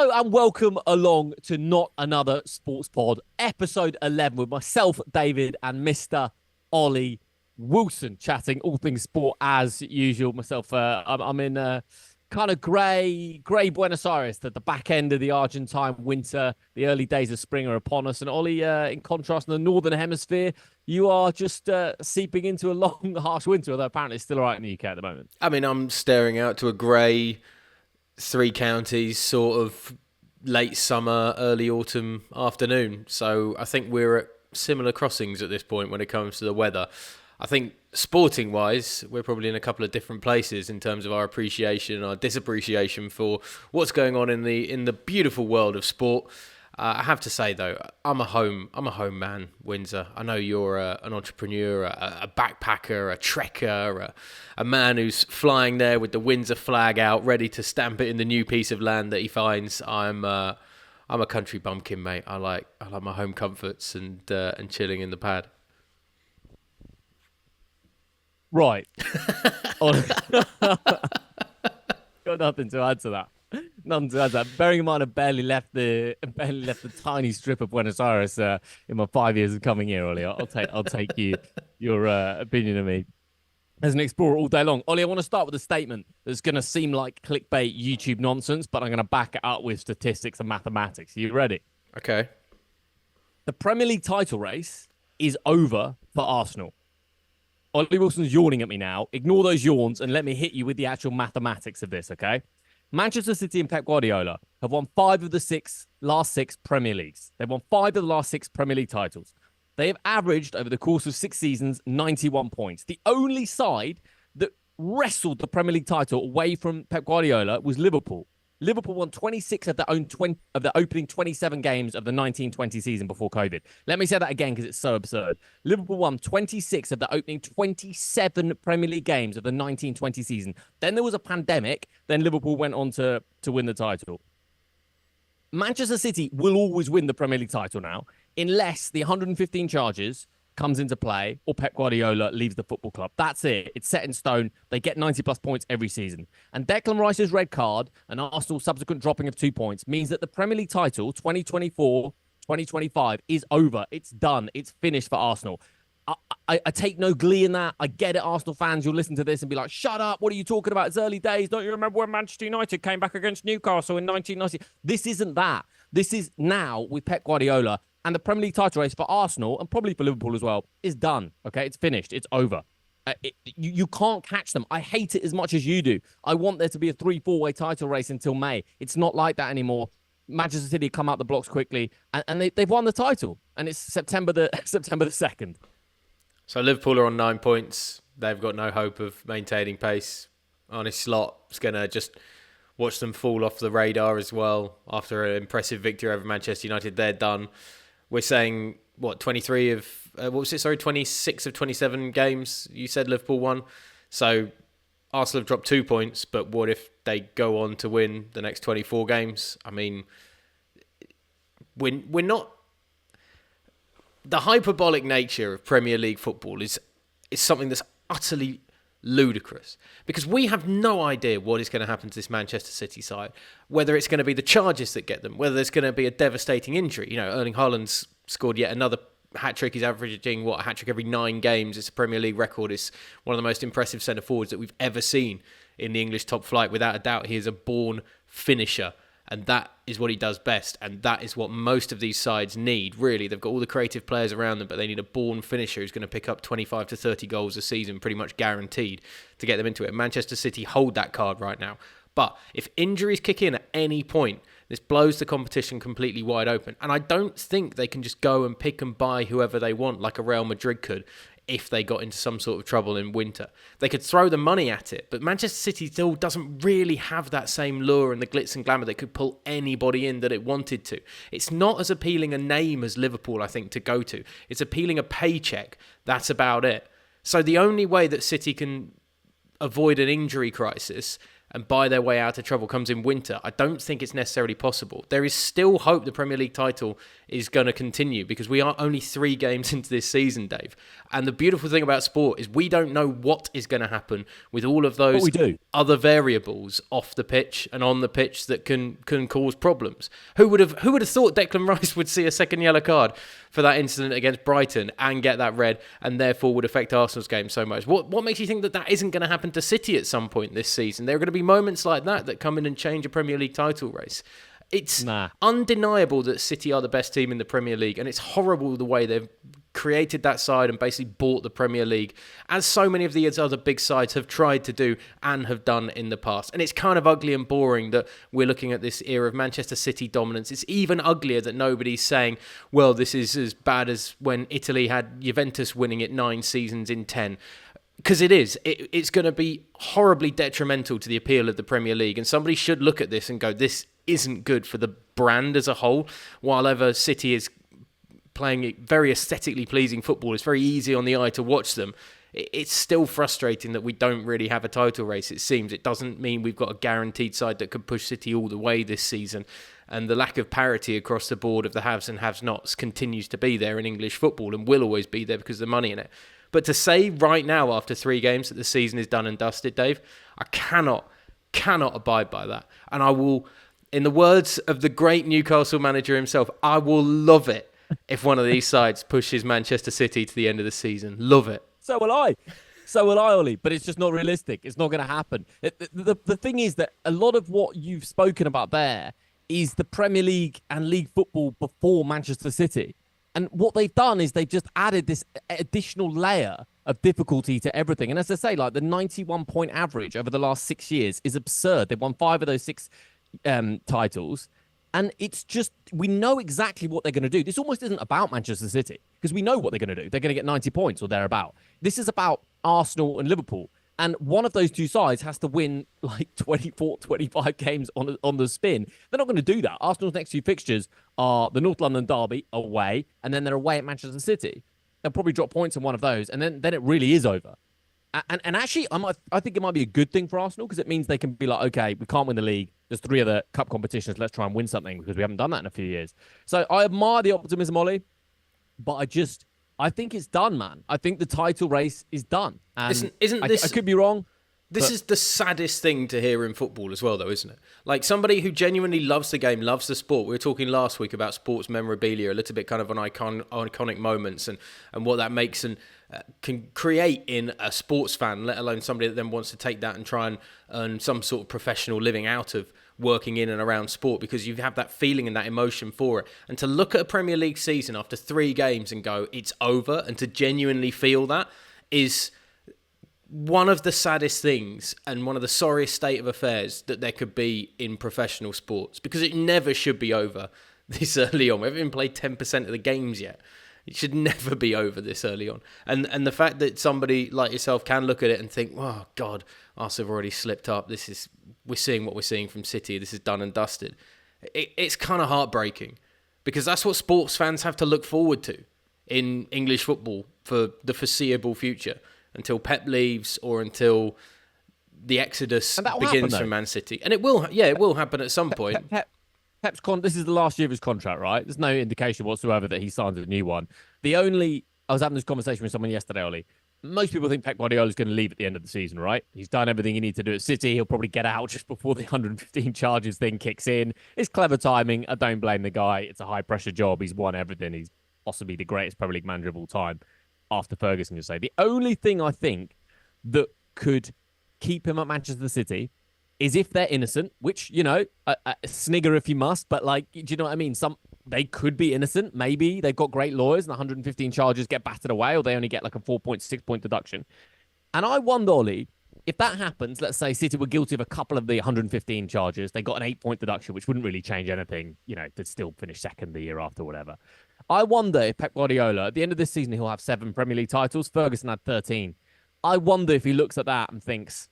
Hello and welcome along to Not Another Sports Pod, episode 11 with myself, David, and Mr. Ollie Wilson, chatting all things sport as usual. Myself, I'm in kind of grey Buenos Aires, at the back end of the Argentine winter. The early days of spring are upon us. And Ollie, in contrast, in the Northern Hemisphere, you are just seeping into a long, harsh winter, although apparently it's still all right in the UK at the moment. I mean, I'm staring out to a grey three counties sort of late summer, early autumn afternoon. So I think we're at similar crossings at this point when it comes to the weather. I think sporting wise, we're probably in a couple of different places in terms of our appreciation and our disappreciation for what's going on in the beautiful world of sport. I have to say though, I'm a home man, Windsor. I know you're an entrepreneur, a backpacker, a trekker, a man who's flying there with the Windsor flag out, ready to stamp it in the new piece of land that he finds. I'm a country bumpkin, mate. I like my home comforts and chilling in the pad. Right. Got nothing to add to that. Nothing to add to that. Bearing in mind, I barely left the tiny strip of Buenos Aires in my 5 years of coming here, Ollie. I'll take your opinion of me as an explorer all day long. Ollie, I want to start with a statement that's going to seem like clickbait YouTube nonsense, but I'm going to back it up with statistics and mathematics. Are you ready? Okay. The Premier League title race is over for Arsenal. Ollie Wilson's yawning at me now. Ignore those yawns and let me hit you with the actual mathematics of this, okay? Manchester City and Pep Guardiola have won 5 of the last six Premier Leagues. They've won 5 of the last 6 Premier League titles. They have averaged, over the course of 6 seasons, 91 points. The only side that wrestled the Premier League title away from Pep Guardiola was Liverpool. Liverpool won 26 of their opening 27 games of the 1920 season before COVID. Let me say that again because it's so absurd. Liverpool won 26 of the opening 27 Premier League games of the 1920 season. Then there was a pandemic. Then Liverpool went on to win the title. Manchester City will always win the Premier League title now, unless the 115 charges comes into play or Pep Guardiola leaves the football club. That's it. It's set in stone. They get 90 plus points every season. And Declan Rice's red card and Arsenal's subsequent dropping of 2 points means that the Premier League title 2024-2025 is over. It's done. It's finished for Arsenal. I take no glee in that. I get it, Arsenal fans. You'll listen to this and be like, shut up. What are you talking about? It's early days. Don't you remember when Manchester United came back against Newcastle in 1990? This isn't that. This is now with Pep Guardiola. And the Premier League title race for Arsenal, and probably for Liverpool as well, is done. Okay, it's finished. It's over. You can't catch them. I hate it as much as you do. I want there to be a 3-4-way title race until May. It's not like that anymore. Manchester City come out the blocks quickly, and they've won the title. And it's September the 2nd. So Liverpool are on 9 points. They've got no hope of maintaining pace. Arne Slot's going to just watch them fall off the radar as well. After an impressive victory over Manchester United, they're done. We're saying, 26 of 27 games you said Liverpool won. So Arsenal have dropped 2 points, but what if they go on to win the next 24 games? I mean, we're not... The hyperbolic nature of Premier League football is something that's utterly ludicrous, because we have no idea what is going to happen to this Manchester City side, whether it's going to be the charges that get them, whether there's going to be a devastating injury. You know, Erling Haaland's scored yet another hat-trick. He's averaging, a hat-trick every 9 games. It's a Premier League record. It's one of the most impressive centre-forwards that we've ever seen in the English top flight. Without a doubt, he is a born finisher. And that is what he does best. And that is what most of these sides need, really. They've got all the creative players around them, but they need a born finisher who's going to pick up 25 to 30 goals a season, pretty much guaranteed, to get them into it. Manchester City hold that card right now. But if injuries kick in at any point, this blows the competition completely wide open. And I don't think they can just go and pick and buy whoever they want, like a Real Madrid could, if they got into some sort of trouble in winter. They could throw the money at it, but Manchester City still doesn't really have that same lure and the glitz and glamour that could pull anybody in that it wanted to. It's not as appealing a name as Liverpool, I think, to go to. It's appealing a paycheck. That's about it. So the only way that City can avoid an injury crisis and buy their way out of trouble comes in winter, I don't think it's necessarily possible. There is still hope the Premier League title is going to continue because we are only 3 games into this season, Dave. And the beautiful thing about sport is we don't know what is going to happen with all of those other variables off the pitch and on the pitch that can cause problems. Who would have thought Declan Rice would see a second yellow card for that incident against Brighton and get that red, and therefore would affect Arsenal's game so much? What makes you think that isn't going to happen to City at some point this season? There are going to be moments like that come in and change a Premier League title race. It's undeniable that City are the best team in the Premier League, and it's horrible the way they've created that side and basically bought the Premier League, as so many of the other big sides have tried to do and have done in the past. And it's kind of ugly and boring that we're looking at this era of Manchester City dominance. It's even uglier that nobody's saying, well, this is as bad as when Italy had Juventus winning it 9 seasons in 10. Because it is. It's going to be horribly detrimental to the appeal of the Premier League. And somebody should look at this and go, this isn't good for the brand as a whole. While ever City is playing very aesthetically pleasing football, it's very easy on the eye to watch them. It's still frustrating that we don't really have a title race, it seems. It doesn't mean we've got a guaranteed side that could push City all the way this season. And the lack of parity across the board of the haves and have-nots continues to be there in English football and will always be there because of the money in it. But to say right now, after 3 games, that the season is done and dusted, Dave, I cannot abide by that. And I will, in the words of the great Newcastle manager himself, I will love it if one of these sides pushes Manchester City to the end of the season. Love it. So will I. So will I, Ollie. But it's just not realistic. It's not going to happen. The thing is that a lot of what you've spoken about there is the Premier League and league football before Manchester City. And what they've done is they've just added this additional layer of difficulty to everything. And as I say, like the 91-point average over the last 6 years is absurd. They've won 5 of those 6 titles. And it's just, we know exactly what they're going to do. This almost isn't about Manchester City because we know what they're going to do. They're going to get 90 points or thereabout. This is about Arsenal and Liverpool. And one of those 2 sides has to win like 24, 25 games on the spin. They're not going to do that. Arsenal's next 2 fixtures are the North London derby away, and then they're away at Manchester City. They'll probably drop points in one of those, and then it really is over. And actually, I think it might be a good thing for Arsenal because it means they can be like, okay, we can't win the league. There's 3 other cup competitions. Let's try and win something because we haven't done that in a few years. So I admire the optimism, Ollie, but I think it's done, man. I think the title race is done. And isn't this... I could be wrong. This is the saddest thing to hear in football as well, though, isn't it? Like somebody who genuinely loves the game, loves the sport. We were talking last week about sports memorabilia, a little bit kind of on iconic moments and what that makes and can create in a sports fan, let alone somebody that then wants to take that and try and earn some sort of professional living out of working in and around sport because you have that feeling and that emotion for it. And to look at a Premier League season after 3 games and go, it's over, and to genuinely feel that is one of the saddest things and one of the sorriest state of affairs that there could be in professional sports because it never should be over this early on. We haven't even played 10% of the games yet. It should never be over this early on. And the fact that somebody like yourself can look at it and think, oh, God, Arsenal have already slipped up. We're seeing what we're seeing from City. This is done and dusted. It's kind of heartbreaking because that's what sports fans have to look forward to in English football for the foreseeable future. Until Pep leaves or until the exodus begins from Man City. And it will happen at some point. Pep's this is the last year of his contract, right? There's no indication whatsoever that he signs a new one. I was having this conversation with someone yesterday, Ollie. Most people think Pep Guardiola is going to leave at the end of the season, right? He's done everything he needs to do at City. He'll probably get out just before the 115 charges thing kicks in. It's clever timing. I don't blame the guy. It's a high-pressure job. He's won everything. He's possibly the greatest Premier League manager of all time. After Ferguson, you say. The only thing I think that could keep him at Manchester City is if they're innocent, which, snigger if you must, but do you know what I mean? They could be innocent. Maybe they've got great lawyers and the 115 charges get battered away or they only get like a 4.6-point deduction. And I wonder, Ollie, if that happens, let's say City were guilty of a couple of the 115 charges, they got an 8-point deduction, which wouldn't really change anything, to still finish second the year after, whatever. I wonder if Pep Guardiola, at the end of this season, he'll have 7 Premier League titles. Ferguson had 13. I wonder if he looks at that and thinks,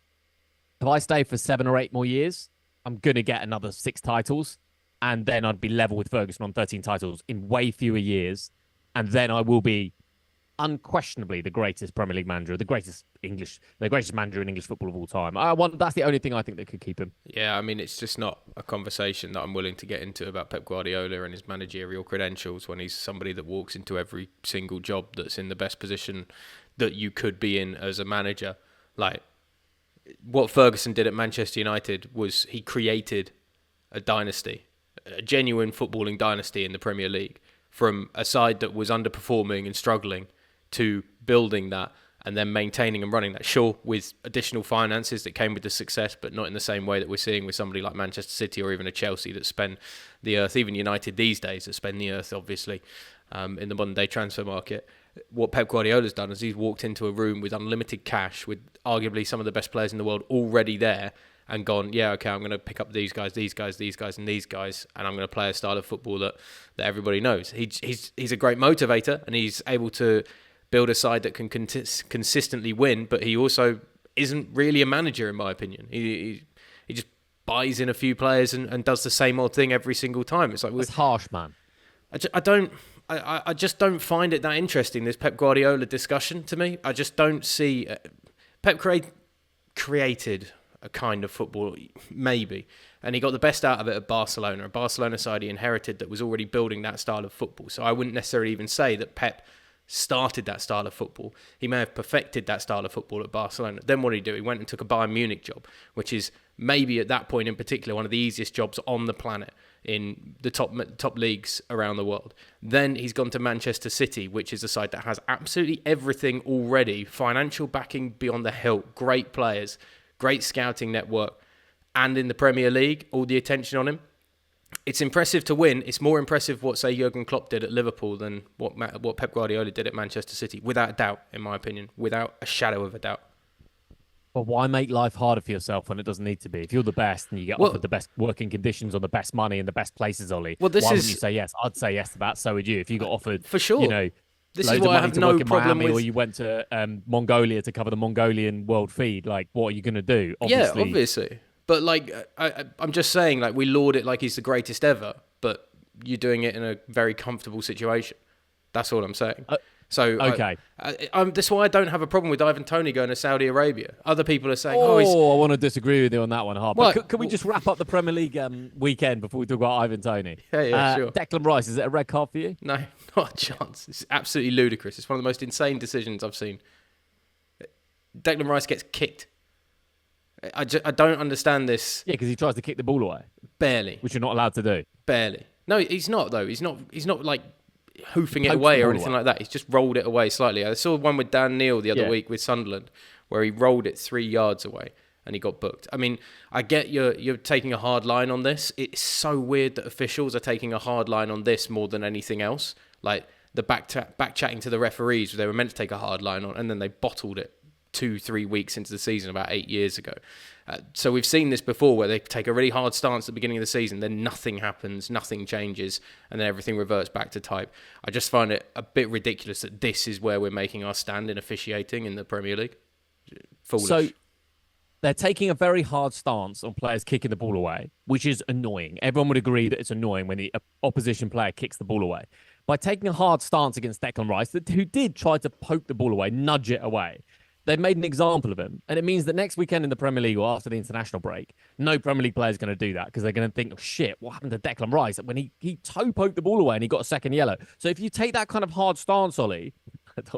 if I stay for 7 or 8 more years, I'm going to get another 6 titles. And then I'd be level with Ferguson on 13 titles in way fewer years. And then I will be unquestionably the greatest Premier League manager, the greatest manager in English football of all time. I want that's the only thing I think that could keep him. Yeah, I mean, it's just not a conversation that I'm willing to get into about Pep Guardiola and his managerial credentials when he's somebody that walks into every single job that's in the best position that you could be in as a manager. Like, what Ferguson did at Manchester United was he created a dynasty, a genuine footballing dynasty in the Premier League, from a side that was underperforming and struggling to building that and then maintaining and running that. Sure, with additional finances that came with the success, but not in the same way that we're seeing with somebody like Manchester City or even a Chelsea that spend the earth, even United these days that spend the earth, obviously, in the modern day transfer market. What Pep Guardiola's done is he's walked into a room with unlimited cash, with arguably some of the best players in the world already there, and gone, yeah, okay, I'm going to pick up these guys, and these guys, and I'm going to play a style of football that everybody knows. He's a great motivator, and he's able to build a side that can consistently win, but he also isn't really a manager, in my opinion. He just buys in a few players and does the same old thing every single time. It's like, it's harsh, man. I just don't find it that interesting, this Pep Guardiola discussion, to me. I just don't see... Pep created a kind of football, maybe, and he got the best out of it at Barcelona, a Barcelona side he inherited that was already building that style of football. So I wouldn't necessarily even say that Pep started that style of football. He may have perfected that style of football at Barcelona. Then what did he do? He went and took a Bayern Munich job, which is maybe at that point in particular one of the easiest jobs on the planet in the top leagues around the world. Then he's gone to Manchester City, which is a side that has absolutely everything already, financial backing beyond the hilt, great players, great scouting network, and in the Premier League, all the attention on him. It's impressive to win. It's more impressive what, say, Jurgen Klopp did at Liverpool than what Pep Guardiola did at Manchester City, without a doubt, in my opinion, without a shadow of a doubt. But why make life harder for yourself when it doesn't need to be? If you're the best and you get offered the best working conditions on the best money and the best places, Ollie, why wouldn't you say yes? I'd say yes to that. So would you. If you got offered, for sure, you know, this is why I have no problem with. Or you went to Mongolia to cover the Mongolian world feed. Like, what are you going to do? Obviously. Yeah, obviously. But like, I'm just saying, like, we laud it like he's the greatest ever, but you're doing it in a very comfortable situation. That's all I'm saying. So okay, that's why I don't have a problem with Ivan Toney going to Saudi Arabia. Other people are saying, I want to disagree with you on that one, Hart. But can we just wrap up the Premier League weekend before we talk about Ivan Toney? Yeah, sure. Declan Rice, is it a red card for you? No, not a chance. It's absolutely ludicrous. It's one of the most insane decisions I've seen. Declan Rice gets kicked. I don't understand this. Yeah, because he tries to kick the ball away. Barely. Which you're not allowed to do. Barely. No, he's not, though. He's not like hoofing it away or anything like that. He's just rolled it away slightly. I saw one with Dan Neil the other week with Sunderland where he rolled it 3 yards away and he got booked. I mean, I get you're taking a hard line on this. It's so weird that officials are taking a hard line on this more than anything else. Like the back chatting to the referees, they were meant to take a hard line on, and then they bottled it 2-3 weeks into the season about 8 years ago. So we've seen this before where they take a really hard stance at the beginning of the season, then nothing happens, nothing changes, and then everything reverts back to type. I just find it a bit ridiculous that this is where we're making our stand in officiating in the Premier League. Foolish. So they're taking a very hard stance on players kicking the ball away, which is annoying. Everyone would agree that it's annoying when the opposition player kicks the ball away. By taking a hard stance against Declan Rice, who did try to poke the ball away, nudge it away, they've made an example of him. And it means that next weekend in the Premier League or after the international break, no Premier League player is going to do that because they're going to think, oh, shit, what happened to Declan Rice when he toe poked the ball away and he got a second yellow? So if you take that kind of hard stance, Ollie,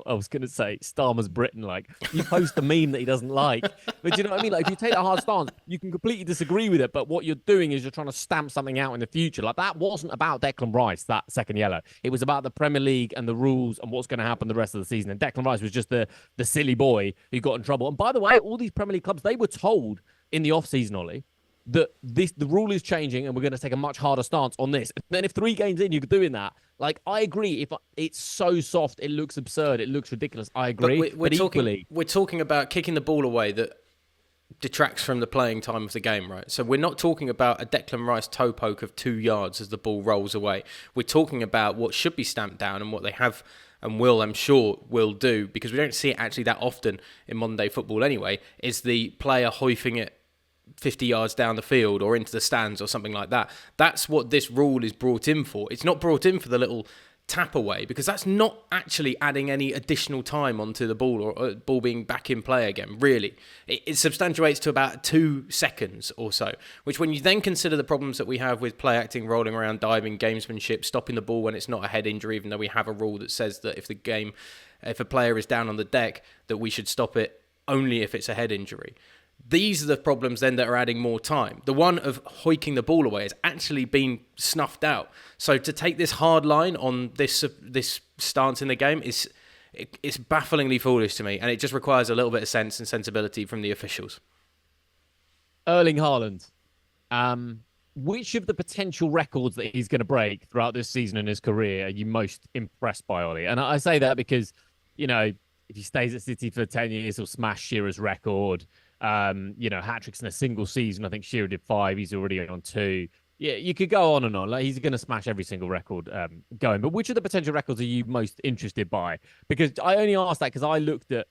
I was going to say Starmer's Britain, like, you post the meme that he doesn't like. But you know what I mean? Like, if you take that hard stance, you can completely disagree with it. But what you're doing is you're trying to stamp something out in the future. Like, that wasn't about Declan Rice, that second yellow. It was about the Premier League and the rules and what's going to happen the rest of the season. And Declan Rice was just the silly boy who got in trouble. And by the way, all these Premier League clubs, they were told in the off-season, Ollie, that the rule is changing and we're going to take a much harder stance on this. And then if 3 games in you're doing that, like, I agree. If it's so soft, it looks absurd. It looks ridiculous. I agree. But we're talking about kicking the ball away that detracts from the playing time of the game, right? So we're not talking about a Declan Rice toe poke of 2 yards as the ball rolls away. We're talking about what should be stamped down and what they have and will, I'm sure, will do, because we don't see it actually that often in modern day football anyway, is the player hoifing it 50 yards down the field or into the stands or something like that. That's what this rule is brought in for. It's not brought in for the little tap away, because that's not actually adding any additional time onto the ball, or ball being back in play again, really. It substantiates to about 2 seconds or so, which, when you then consider the problems that we have with play acting, rolling around, diving, gamesmanship, stopping the ball when it's not a head injury, even though we have a rule that says that if a player is down on the deck, that we should stop it only if it's a head injury. These are the problems then that are adding more time. The one of hoiking the ball away has actually been snuffed out. So to take this hard line on this stance in the game it's bafflingly foolish to me, and it just requires a little bit of sense and sensibility from the officials. Erling Haaland. Which of the potential records that he's going to break throughout this season in his career are you most impressed by, Ollie? And I say that because, if he stays at City for 10 years, he'll smash Shearer's record. Hat-tricks in a single season. I think Shearer did 5. He's already on 2. Yeah, you could go on and on. Like, he's going to smash every single record going. But which of the potential records are you most interested by? Because I only asked that because I looked at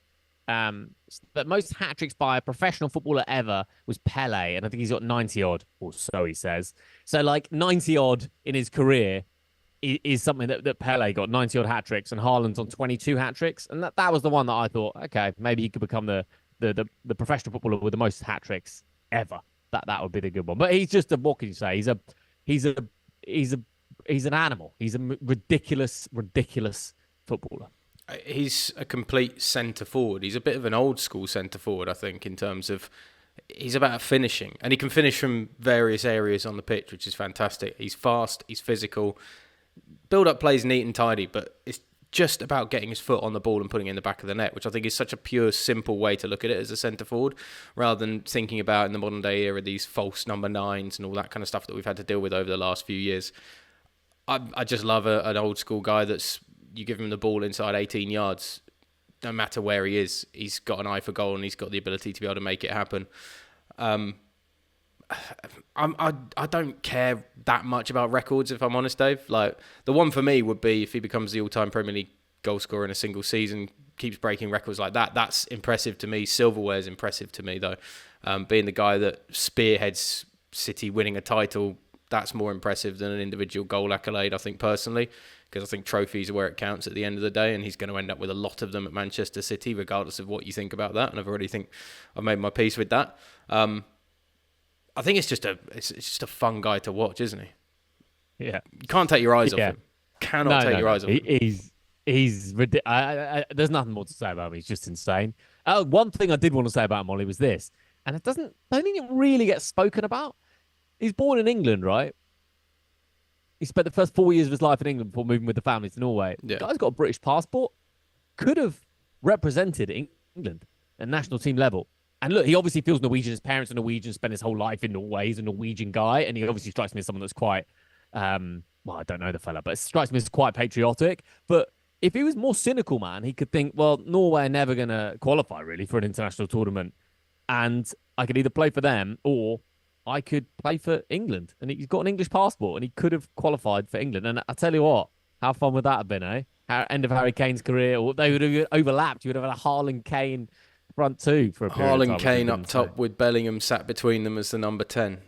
that most hat-tricks by a professional footballer ever was Pele, and I think he's got 90-odd, or so he says. So, 90-odd in his career is something that Pele got, 90-odd hat-tricks, and Haaland's on 22 hat-tricks. And that was the one that I thought, okay, maybe he could become the professional footballer with the most hat-tricks ever. That would be the good one. But he's just what can you say? He's an animal. He's a ridiculous footballer. He's a complete centre forward. He's a bit of an old school centre forward, I think, in terms of he's about finishing, and he can finish from various areas on the pitch, which is fantastic. He's fast, he's physical, build-up plays neat and tidy, but it's just about getting his foot on the ball and putting it in the back of the net, which I think is such a pure, simple way to look at it as a centre forward, rather than thinking about in the modern day era these false number 9s and all that kind of stuff that we've had to deal with over the last few years. I just love an old school guy that's, you give him the ball inside 18 yards, no matter where he is, he's got an eye for goal and he's got the ability to be able to make it happen. I don't care that much about records, if I'm honest, Dave. Like, the one for me would be if he becomes the all-time Premier League goal scorer in a single season, keeps breaking records like that. That's impressive to me. Silverware's impressive to me, though. Being the guy that spearheads City winning a title, that's more impressive than an individual goal accolade, I think, personally, because I think trophies are where it counts at the end of the day, and he's going to end up with a lot of them at Manchester City, regardless of what you think about that. And I've made my peace with that. I think it's just a fun guy to watch, isn't he? Yeah, you can't take your eyes off him. Cannot take your eyes off him. He's ridiculous. There's nothing more to say about him. He's just insane. One thing I did want to say about him, Ollie, was this, and I don't think it really gets spoken about. He's born in England, right? He spent the first 4 years of his life in England before moving with the family to Norway. Yeah. The guy's got a British passport. Could have represented England at national team level. And look, he obviously feels Norwegian. His parents are Norwegian, spent his whole life in Norway. He's a Norwegian guy. And he obviously strikes me as someone that's quite, well, I don't know the fella, but it strikes me as quite patriotic. But if he was more cynical, man, he could think, well, Norway are never going to qualify, really, for an international tournament. And I could either play for them or I could play for England. And he's got an English passport and he could have qualified for England. And I tell you what, how fun would that have been, eh? End of Harry Kane's career, or they would have overlapped. You would have had a Haaland Kane front two for a period of time. Haaland Kane up top with Bellingham sat between them as the number 10.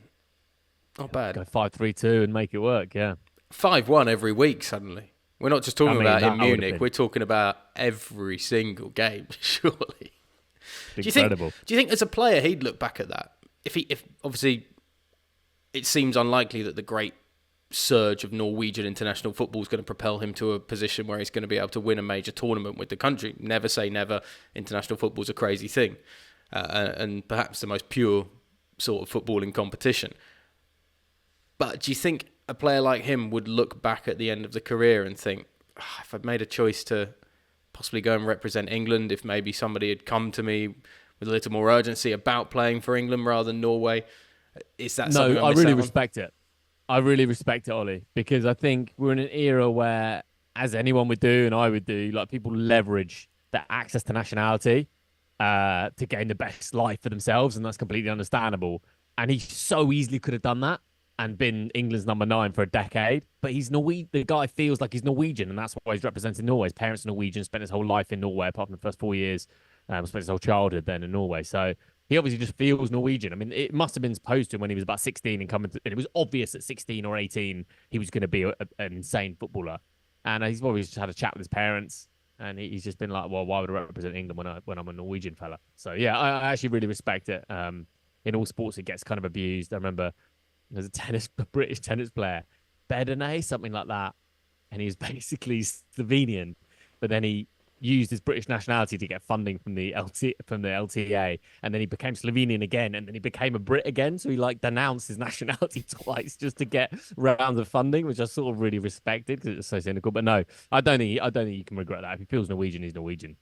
Not bad. Go 5-3-2 and make it work, yeah. 5-1 every week suddenly. We're not just talking about in Munich. We're talking about every single game, surely. Incredible. Do you think as a player he'd look back at that? If obviously it seems unlikely that the great surge of Norwegian international football is going to propel him to a position where he's going to be able to win a major tournament with the country. Never say never. International football's a crazy thing, and perhaps the most pure sort of footballing competition. But do you think a player like him would look back at the end of the career and think, if I'd made a choice to possibly go and represent England, if maybe somebody had come to me with a little more urgency about playing for England rather than Norway, is that something I really respect it. I really respect it, Ollie, because I think we're in an era where, as anyone would do and I would do, like, people leverage their access to nationality to gain the best life for themselves, and that's completely understandable. And he so easily could have done that and been England's number 9 for a decade, but he's Norwegian. The guy feels like he's Norwegian, and that's why he's representing Norway. His parents are Norwegian, spent his whole life in Norway, apart from the first 4 years, spent his whole childhood then in Norway. So he obviously just feels Norwegian. I mean, it must have been supposed to him when he was about 16 and it was obvious at 16 or 18 he was going to be an insane footballer. And he's probably just had a chat with his parents, and he's just been like, "Well, why would I represent England when I'm a Norwegian fella?" So yeah, I actually really respect it. In all sports, it gets kind of abused. I remember there's a British tennis player, Bedene, something like that, and he was basically Slovenian, but then he used his British nationality to get funding from the LTA, and then he became Slovenian again, and then he became a Brit again. So he like denounced his nationality twice just to get rounds of funding, which I sort of really respected because it's so cynical. But no, I don't think you can regret that. If he feels Norwegian, he's Norwegian.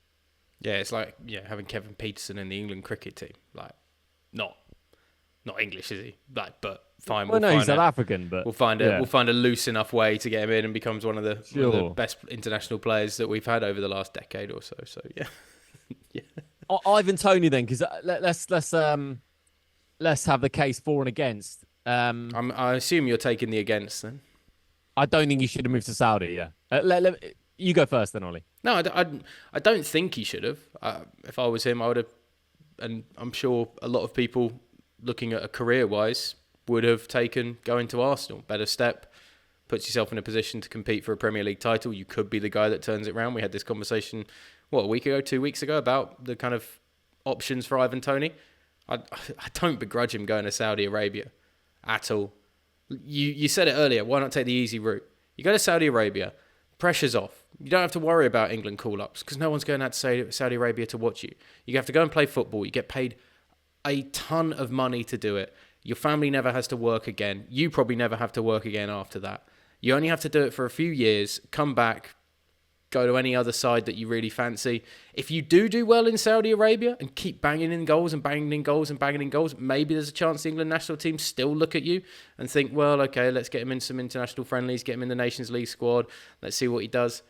Yeah, it's like having Kevin Peterson in the England cricket team. Like, not English, is he? Like, but fine. Well, no, he's South African, but we'll find a loose enough way to get him in, and becomes one of the best international players that we've had over the last decade or so. So yeah, yeah. Ivan Toney then, because let's have the case for and against. I assume you're taking the against then. I don't think he should have moved to Saudi. Yeah, you go first then, Ollie. No, I don't think he should have. If I was him, I would have, and I'm sure a lot of people looking at a career-wise would have taken going to Arsenal. Better step, puts yourself in a position to compete for a Premier League title. You could be the guy that turns it around. We had this conversation, a week ago, 2 weeks ago, about the kind of options for Ivan Toney. I don't begrudge him going to Saudi Arabia at all. You said it earlier, why not take the easy route? You go to Saudi Arabia, pressure's off. You don't have to worry about England call-ups because no one's going out to Saudi Arabia to watch you. You have to go and play football. You get paid a ton of money to do it. Your family never has to work again. You probably never have to work again after that. You only have to do it for a few years, come back, go to any other side that you really fancy. If you do well in Saudi Arabia and keep banging in goals and banging in goals and banging in goals, maybe there's a chance the England national team still look at you and think, well, okay, let's get him in some international friendlies, get him in the Nations League squad, let's see what he does.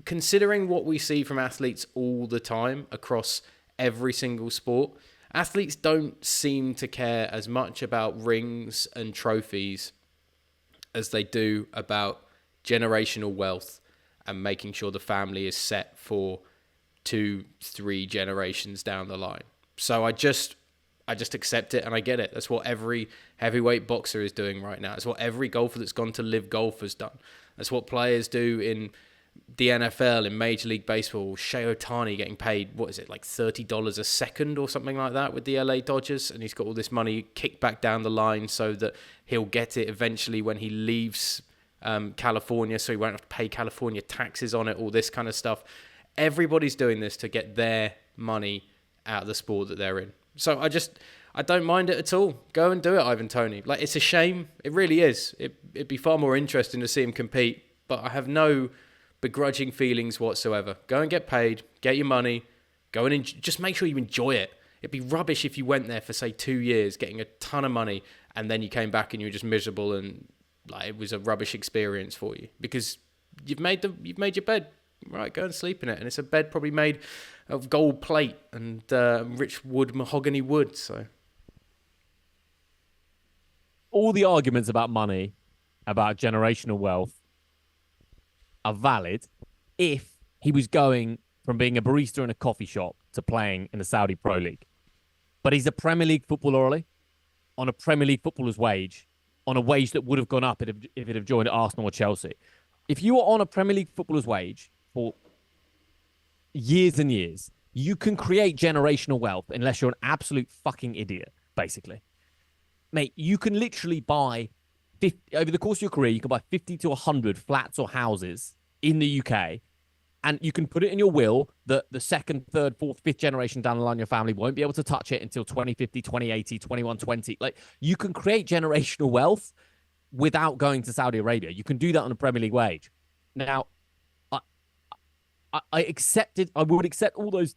Considering what we see from athletes all the time across every single sport, athletes don't seem to care as much about rings and trophies as they do about generational wealth and making sure the family is set for 2-3 generations down the line. So I just accept it and I get it. That's what every heavyweight boxer is doing right now. It's what every golfer that's gone to live golf has done. That's what players do in the NFL, in Major League Baseball. Shohei Ohtani getting paid, what is it, like $30 a second or something like that with the LA Dodgers, and he's got all this money kicked back down the line so that he'll get it eventually when he leaves California, so he won't have to pay California taxes on it, all this kind of stuff. Everybody's doing this to get their money out of the sport that they're in. So I don't mind it at all. Go and do it, Ivan Toney. Like, it's a shame. It really is. It'd be far more interesting to see him compete, but I have no begrudging feelings whatsoever. Go and get paid, get your money, go and just make sure you enjoy it. It'd be rubbish if you went there for, say, 2 years, getting a ton of money, and then you came back and you were just miserable and like it was a rubbish experience for you because you've made your bed. Right, go and sleep in it, and it's a bed probably made of gold plate and rich wood, mahogany wood. So all the arguments about money, about generational wealth, are valid if he was going from being a barista in a coffee shop to playing in the Saudi Pro League. But he's a Premier League footballer, Ollie, on a Premier League footballer's wage, on a wage that would have gone up if it had joined Arsenal or Chelsea. If you are on a Premier League footballer's wage for years and years, you can create generational wealth unless you're an absolute fucking idiot, basically. Mate, you can literally buy, over the course of your career, you can buy 50 to 100 flats or houses in the UK, and you can put it in your will that the second, third, fourth, fifth generation down the line, your family won't be able to touch it until 2050, 2080, 2120. Like, you can create generational wealth without going to Saudi Arabia. You can do that on a Premier League wage. Now, I would accept all those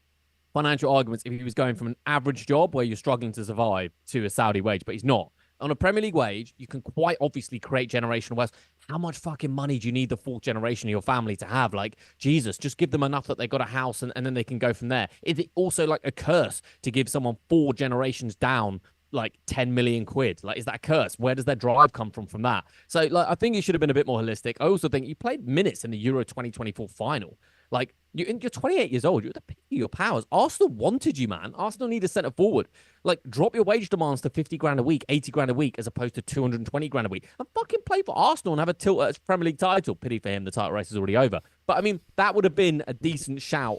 financial arguments if he was going from an average job where you're struggling to survive to a Saudi wage, but he's not. On a Premier League wage, you can quite obviously create generational wealth. How much fucking money do you need the fourth generation of your family to have? Like, Jesus, just give them enough that they got a house and then they can go from there. Is it also like a curse to give someone 4 generations down like 10 million quid? Like, is that a curse? Where does their drive come from that? So, like, I think he should have been a bit more holistic. I also think he played minutes in the Euro 2024 final. Like you're 28 years old. You're at the peak of your powers. Arsenal wanted you, man. Arsenal need a centre forward. Like, drop your wage demands to 50 grand a week, 80 grand a week, as opposed to 220 grand a week, and fucking play for Arsenal and have a tilt at a Premier League title. Pity for him, the title race is already over. But I mean, that would have been a decent shout.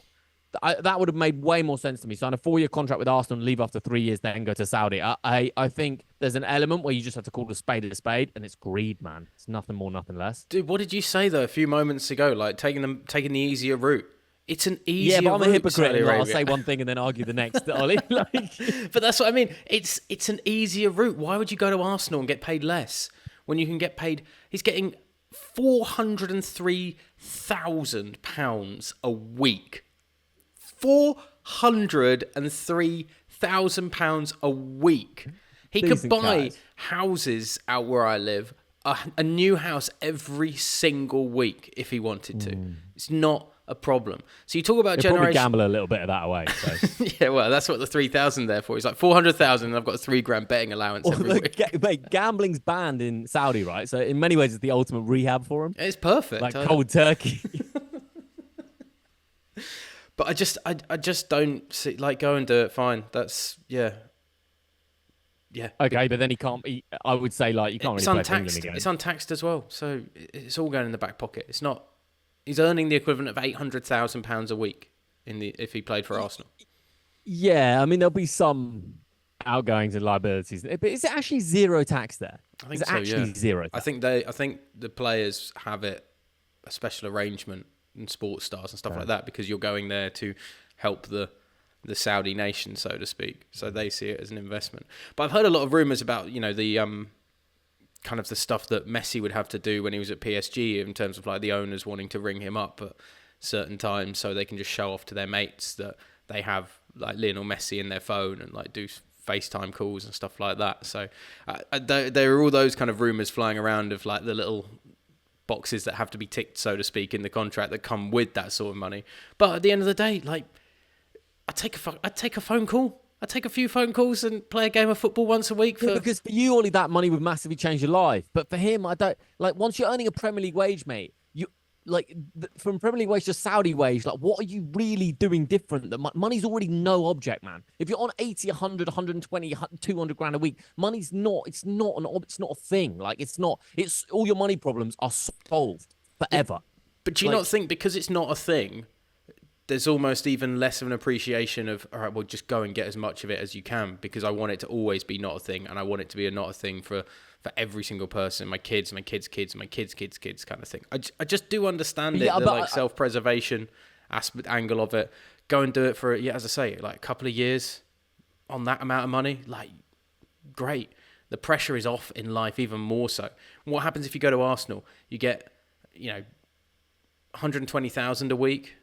That would have made way more sense to me. Sign a 4-year contract with Arsenal and leave after 3 years, then go to Saudi. I think there's an element where you just have to call a spade, and it's greed, man. It's nothing more, nothing less. Dude, what did you say though a few moments ago? Like taking the easier route. It's an easier route. Yeah, but I'm a hypocrite. I'll say one thing and then argue the next, Ollie. But that's what I mean. It's an easier route. Why would you go to Arsenal and get paid less when you can get paid? He's getting £403,000 a week. £403,000 a week. He could buy houses out where I live, a new house every single week if he wanted to. It's not a problem. So you talk about He'll generation. probably gamble a little bit of that away. So. Yeah, well, that's what the 3,000 there for. He's like 400,000, and I've got a $3,000 betting allowance every week. Mate, gambling's banned in Saudi, right? So in many ways, it's the ultimate rehab for him. It's perfect. Like cold turkey. But I just don't see, like, go and do it. Fine. That's yeah. Okay, but then he can't. I would say like you can't really play for England again. It's untaxed as well, so it's all going in the back pocket. It's not. He's earning the equivalent of £800,000 a week if he played for Arsenal. Yeah, I mean there'll be some outgoings and liabilities, but is it actually zero tax there? I think is it actually zero tax? I think the players have a special arrangement and sports stars and stuff like that because you're going there to help the Saudi nation, so to speak. So they see it as an investment. But I've heard a lot of rumours about, the kind of the stuff that Messi would have to do when he was at PSG in terms of like the owners wanting to ring him up at certain times so they can just show off to their mates that they have like Lionel Messi in their phone and like do FaceTime calls and stuff like that. So there are all those kind of rumours flying around of like the little boxes that have to be ticked, so to speak, in the contract that come with that sort of money. But at the end of the day, like, I'd take a phone call. I'd take a few phone calls and play a game of football once a week. Because for you, Ollie, that money would massively change your life. But for him, I don't like. Once you're earning a Premier League wage, mate, you like from Premier League wage to Saudi wage. Like, what are you really doing different? That money's already no object, man. If you're on 80, 100, 120, 200 grand a week, money's not. It's not a thing. Like, it's not. It's all your money problems are solved forever. But do you not think because it's not a thing, there's almost even less of an appreciation of, all right, well, just go and get as much of it as you can because I want it to always be not a thing and I want it to be not a thing for every single person, my kids, my kids' kids, my kids' kids' kids kind of thing. I just do understand the like self-preservation aspect angle of it. Go and do it for, as I say, like a couple of years on that amount of money, like, great. The pressure is off in life even more so. What happens if you go to Arsenal? You get, 120,000 a week.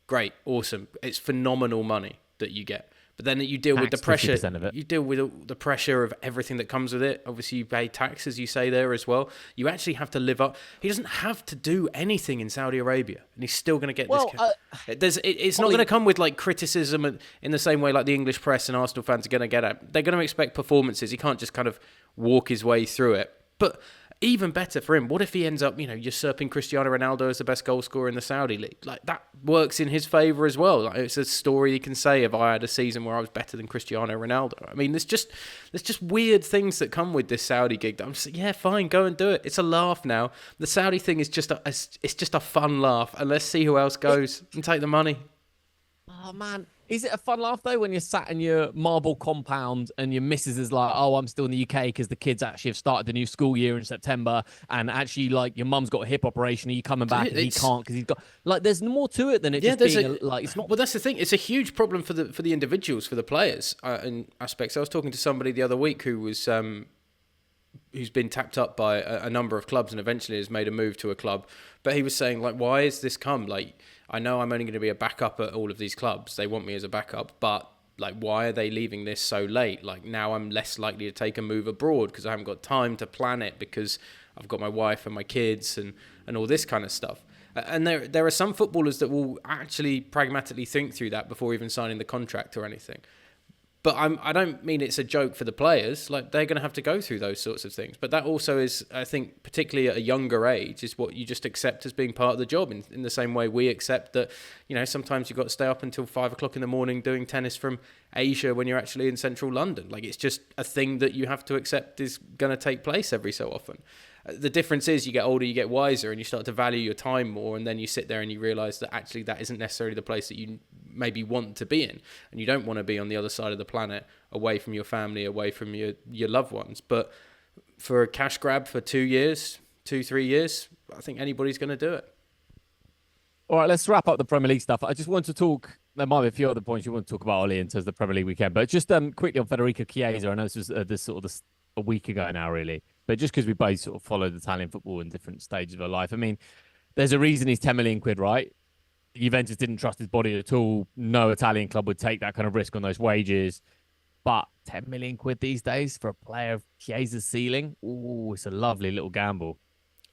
Great, awesome. It's phenomenal money that you get. But then you deal with the pressure. You deal with the pressure of everything that comes with it. Obviously, you pay tax, as you say there as well. You actually have to live up. He doesn't have to do anything in Saudi Arabia, and he's still going to get this. It's not going to come with like criticism in the same way like the English press and Arsenal fans are going to get at. They're going to expect performances. He can't just kind of walk his way through it. But even better for him, what if he ends up, usurping Cristiano Ronaldo as the best goal scorer in the Saudi league? Like, that works in his favour as well. Like, it's a story he can say if I had a season where I was better than Cristiano Ronaldo. I mean, there's just weird things that come with this Saudi gig. I'm just, fine, go and do it. It's a laugh now. The Saudi thing is just a fun laugh, and let's see who else goes and take the money. Oh man, is it a fun laugh though when you're sat in your marble compound and your missus is like, "Oh, I'm still in the UK because the kids actually have started the new school year in September, and actually like your mum's got a hip operation, are you coming back?" And he can't because he's got like. There's more to it than it just being like it's not. Well, that's the thing. It's a huge problem for the individuals, for the players in aspects. I was talking to somebody the other week who was who's been tapped up by a number of clubs and eventually has made a move to a club. But he was saying, like, why has this come? Like, I know I'm only going to be a backup at all of these clubs. They want me as a backup, but like, why are they leaving this so late? Like, now I'm less likely to take a move abroad because I haven't got time to plan it because I've got my wife and my kids and all this kind of stuff. And there are some footballers that will actually pragmatically think through that before even signing the contract or anything. But I don't mean it's a joke for the players. Like, they're going to have to go through those sorts of things. But that also is, I think, particularly at a younger age, is what you just accept as being part of the job. In the same way we accept that, sometimes you've got to stay up until 5 o'clock in the morning doing tennis from Asia when you're actually in central London. Like, it's just a thing that you have to accept is going to take place every so often. The difference is you get older, you get wiser, and you start to value your time more, and then you sit there and you realise that actually that isn't necessarily the place that you maybe want to be in, and you don't want to be on the other side of the planet, away from your family, away from your loved ones. But for a cash grab for 3 years, I think anybody's going to do it. All right, let's wrap up the Premier League stuff. I just want to talk. There might be a few other points you want to talk about, Ollie, in terms of the Premier League weekend. But just quickly on Federico Chiesa, I know this was a week ago now, really. But just because we both sort of followed Italian football in different stages of our life, I mean, there's a reason he's 10 million quid, right? Juventus didn't trust his body at all. No Italian club would take that kind of risk on those wages. But 10 million quid these days for a player of Chiesa's ceiling, ooh, it's a lovely little gamble.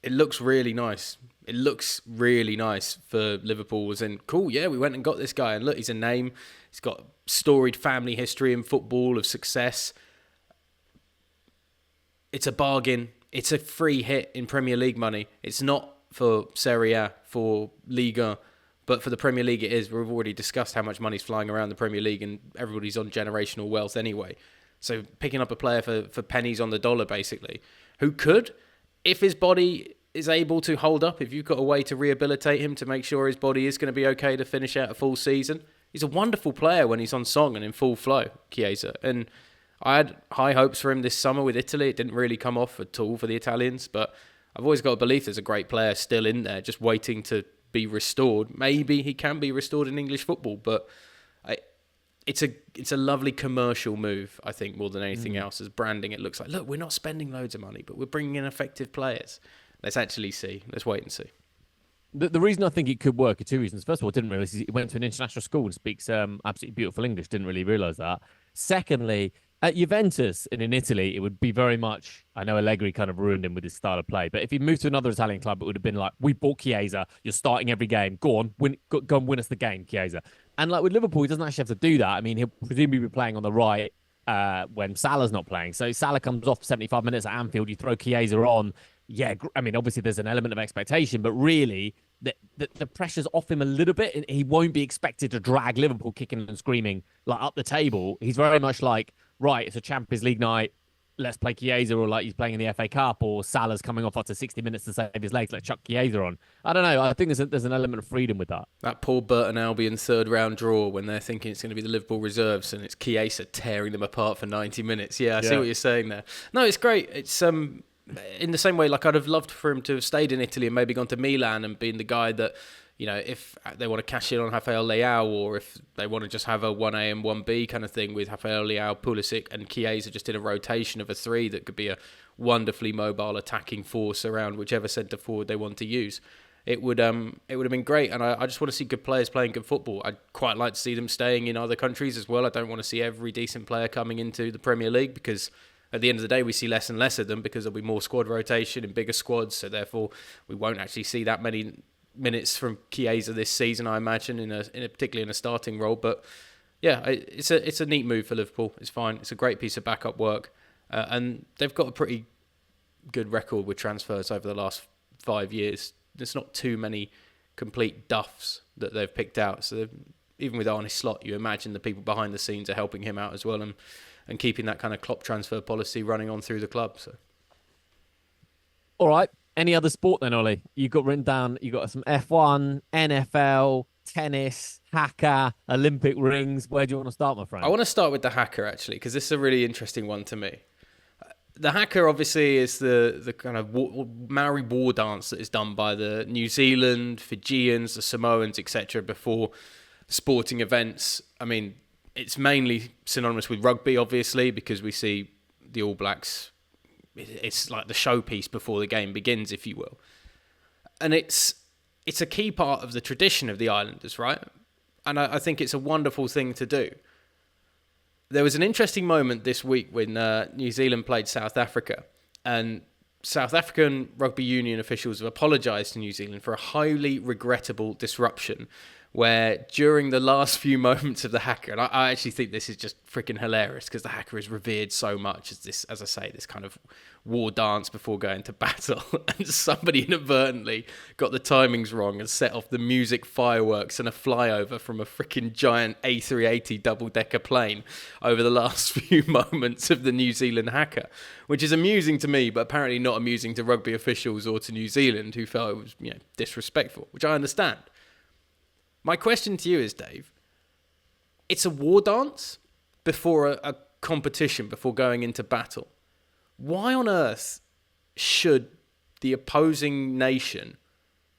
It looks really nice. It looks really nice for Liverpool. As in, cool, yeah, we went and got this guy. And look, he's a name. He's got storied family history in football of success. It's a bargain. It's a free hit in Premier League money. It's not for Serie A, for Liga, but for the Premier League it is. We've already discussed how much money's flying around the Premier League and everybody's on generational wealth anyway. So picking up a player for pennies on the dollar, basically, who could, if his body is able to hold up, if you've got a way to rehabilitate him to make sure his body is going to be okay to finish out a full season. He's a wonderful player when he's on song and in full flow, Chiesa. And I had high hopes for him this summer with Italy. It didn't really come off at all for the Italians, but I've always got a belief there's a great player still in there, just waiting to be restored. Maybe he can be restored in English football, but it's a lovely commercial move, I think, more than anything else. As branding, it looks like, look, we're not spending loads of money, but we're bringing in effective players. Let's actually see. Let's wait and see. The reason I think it could work are two reasons. First of all, I didn't realise he went to an international school and speaks absolutely beautiful English. Didn't really realise that. Secondly, at Juventus and in Italy, it would be very much, I know Allegri kind of ruined him with his style of play, but if he moved to another Italian club, it would have been like, we bought Chiesa, you're starting every game, go on, go and win us the game, Chiesa. And like with Liverpool, he doesn't actually have to do that. I mean, he'll presumably be playing on the right when Salah's not playing. So Salah comes off 75 minutes at Anfield, you throw Chiesa on. Yeah, I mean, obviously there's an element of expectation, but really the pressure's off him a little bit, and he won't be expected to drag Liverpool kicking and screaming like up the table. He's very much like, right, it's a Champions League night, let's play Chiesa, or like he's playing in the FA Cup, or Salah's coming off after 60 minutes to save his legs, let's chuck Chiesa on. I don't know. I think there's an element of freedom with that. That poor Burton Albion third round draw when they're thinking it's going to be the Liverpool reserves and it's Chiesa tearing them apart for 90 minutes. Yeah, I see what you're saying there. No, it's great. It's in the same way, like I'd have loved for him to have stayed in Italy and maybe gone to Milan and been the guy that, if they want to cash in on Rafael Leao, or if they want to just have a 1A and 1B kind of thing with Rafael Leao, Pulisic and Chiesa just in a rotation of a three that could be a wonderfully mobile attacking force around whichever centre forward they want to use. It would have been great, and I just want to see good players playing good football. I'd quite like to see them staying in other countries as well. I don't want to see every decent player coming into the Premier League, because at the end of the day, we see less and less of them because there'll be more squad rotation and bigger squads. So therefore, we won't actually see that many minutes from Chiesa this season, I imagine, particularly in a starting role. But yeah, it's a neat move for Liverpool. It's fine. It's a great piece of backup work, and they've got a pretty good record with transfers over the last 5 years. There's not too many complete duffs that they've picked out. So even with Arne Slot, you imagine the people behind the scenes are helping him out as well, and keeping that kind of Klopp transfer policy running on through the club. So, all right. Any other sport then, Ollie? You got written down. You got some F1, NFL, tennis, Haka, Olympic rings. Where do you want to start, my friend? I want to start with the Haka actually, because this is a really interesting one to me. The Haka obviously is the kind of Maori war dance that is done by the New Zealand, Fijians, the Samoans, etc. before sporting events. I mean, it's mainly synonymous with rugby, obviously, because we see the All Blacks. It's like the showpiece before the game begins, if you will. And it's a key part of the tradition of the Islanders, right? And I think it's a wonderful thing to do. There was an interesting moment this week when New Zealand played South Africa, and South African rugby union officials have apologised to New Zealand for a highly regrettable disruption where during the last few moments of the Haka, and I actually think this is just freaking hilarious because the Haka is revered so much as this, as I say, this kind of war dance before going to battle, and somebody inadvertently got the timings wrong and set off the music, fireworks, and a flyover from a freaking giant A380 double-decker plane over the last few moments of the New Zealand Haka, which is amusing to me, but apparently not amusing to rugby officials or to New Zealand, who felt it was, disrespectful, which I understand. My question to you is, Dave, it's a war dance before a competition, before going into battle. Why on earth should the opposing nation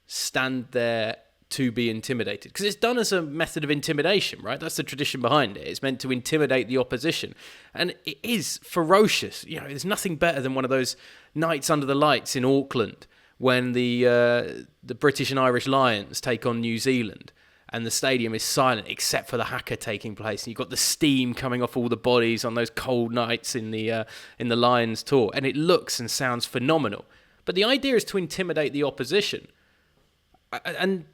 stand there to be intimidated? Because it's done as a method of intimidation, right? That's the tradition behind it. It's meant to intimidate the opposition. And it is ferocious. There's nothing better than one of those nights under the lights in Auckland when the British and Irish Lions take on New Zealand. And the stadium is silent except for the Haka taking place. And you've got the steam coming off all the bodies on those cold nights in the Lions tour. And it looks and sounds phenomenal. But the idea is to intimidate the opposition. And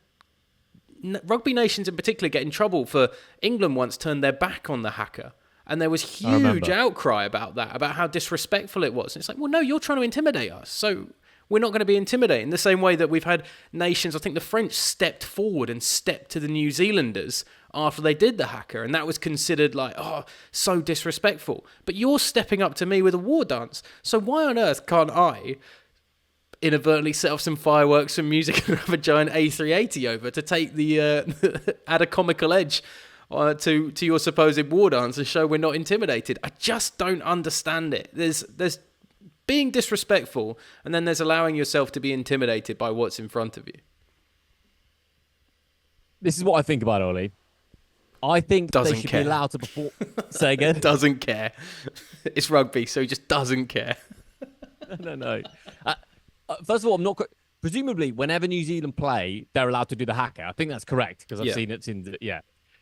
rugby nations in particular get in trouble for England once turned their back on the Haka. And there was huge outcry about that, about how disrespectful it was. And it's like, well, no, you're trying to intimidate us. So we're not going to be intimidating. The same way that we've had nations, I think the French stepped forward and stepped to the New Zealanders after they did the Haka, and that was considered like, so disrespectful. But you're stepping up to me with a war dance. So why on earth can't I inadvertently set off some fireworks and music and have a giant A380 over to take the add a comical edge to your supposed war dance and show we're not intimidated? I just don't understand it. There's being disrespectful, and then there's allowing yourself to be intimidated by what's in front of you. This is what I think about it, Ollie. I think they should be allowed to perform. Say again? Doesn't care. It's rugby, so he just doesn't care. No. First of all, I'm not... Presumably, whenever New Zealand play, they're allowed to do the Haka. I think that's correct, because I've seen it in...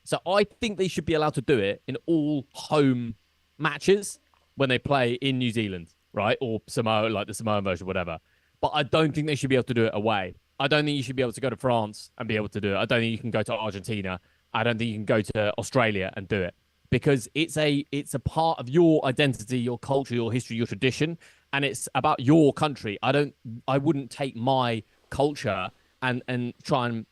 So I think they should be allowed to do it in all home matches when they play in New Zealand. Right? Or Samoa, like the Samoan version, whatever. But I don't think they should be able to do it away. I don't think you should be able to go to France and be able to do it. I don't think you can go to Argentina. I don't think you can go to Australia and do it. Because it's a part of your identity, your culture, your history, your tradition, and it's about your country. I wouldn't take my culture and try and,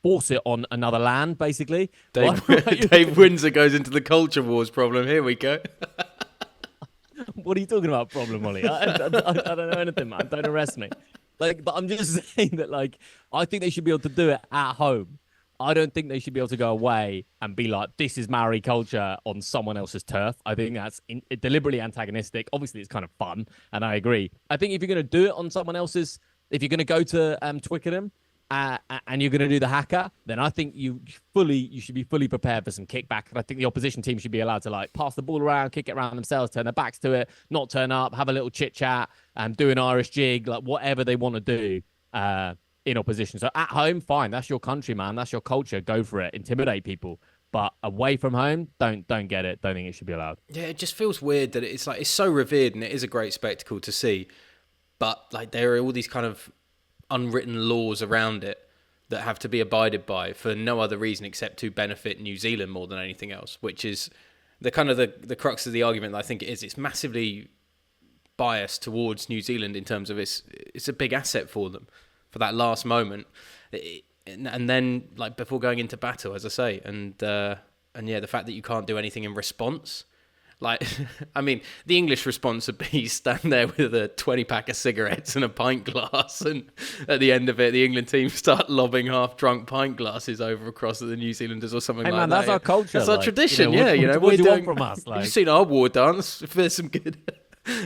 force it on another land, basically. Dave Windsor goes into the culture wars problem. Here we go. What are you talking about, problem, Ollie? I don't know anything, man. Don't arrest me. But I'm just saying that, I think they should be able to do it at home. I don't think they should be able to go away and be like, this is Maori culture on someone else's turf. I think that's deliberately antagonistic. Obviously, it's kind of fun, and I agree. I think if you're going to do it on someone else's, if you're going to go to Twickenham, and you're going to do the Haka, then I think you should be fully prepared for some kickback. And I think the opposition team should be allowed to pass the ball around, kick it around themselves, turn their backs to it, not turn up, have a little chit chat, and do an Irish jig, whatever they want to do in opposition. So at home, fine, that's your country, man, that's your culture, go for it, intimidate people. But away from home, don't get it. Don't think it should be allowed. Yeah, it just feels weird that it's so revered and it is a great spectacle to see, but there are all these kind of unwritten laws around it that have to be abided by for no other reason except to benefit New Zealand more than anything else, which is the kind of the crux of the argument that I think it is. It's massively biased towards New Zealand in terms of it's a big asset for them for that last moment, and then before going into battle, as I say, and the fact that you can't do anything in response. I mean, the English response would be stand there with a 20-pack of cigarettes and a pint glass, and at the end of it, the England team start lobbing half-drunk pint glasses over across the New Zealanders or something like that. That's our culture. That's our tradition, what do you want from us? You've seen our war dance. If there's some good...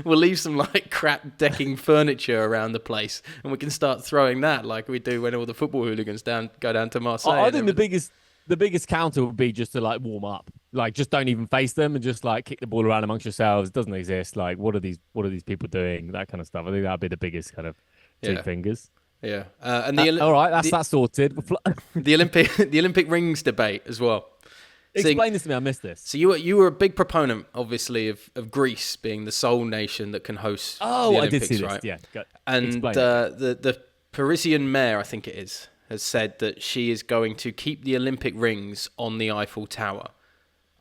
We'll leave some crap decking furniture around the place, and we can start throwing that like we do when all the football hooligans go down to Marseille. I think the biggest counter would be just to warm up. Just don't even face them and just kick the ball around amongst yourselves. It doesn't exist. What are these people doing? That kind of stuff. I think that'd be the biggest kind of two fingers. Yeah. All right, that's sorted. The Olympic rings debate as well. Explain this to me. I missed this. So you were a big proponent, obviously, of Greece being the sole nation that can host the Olympics, I did see right? this. Yeah. And the Parisian mayor, I think it is, has said that she is going to keep the Olympic rings on the Eiffel Tower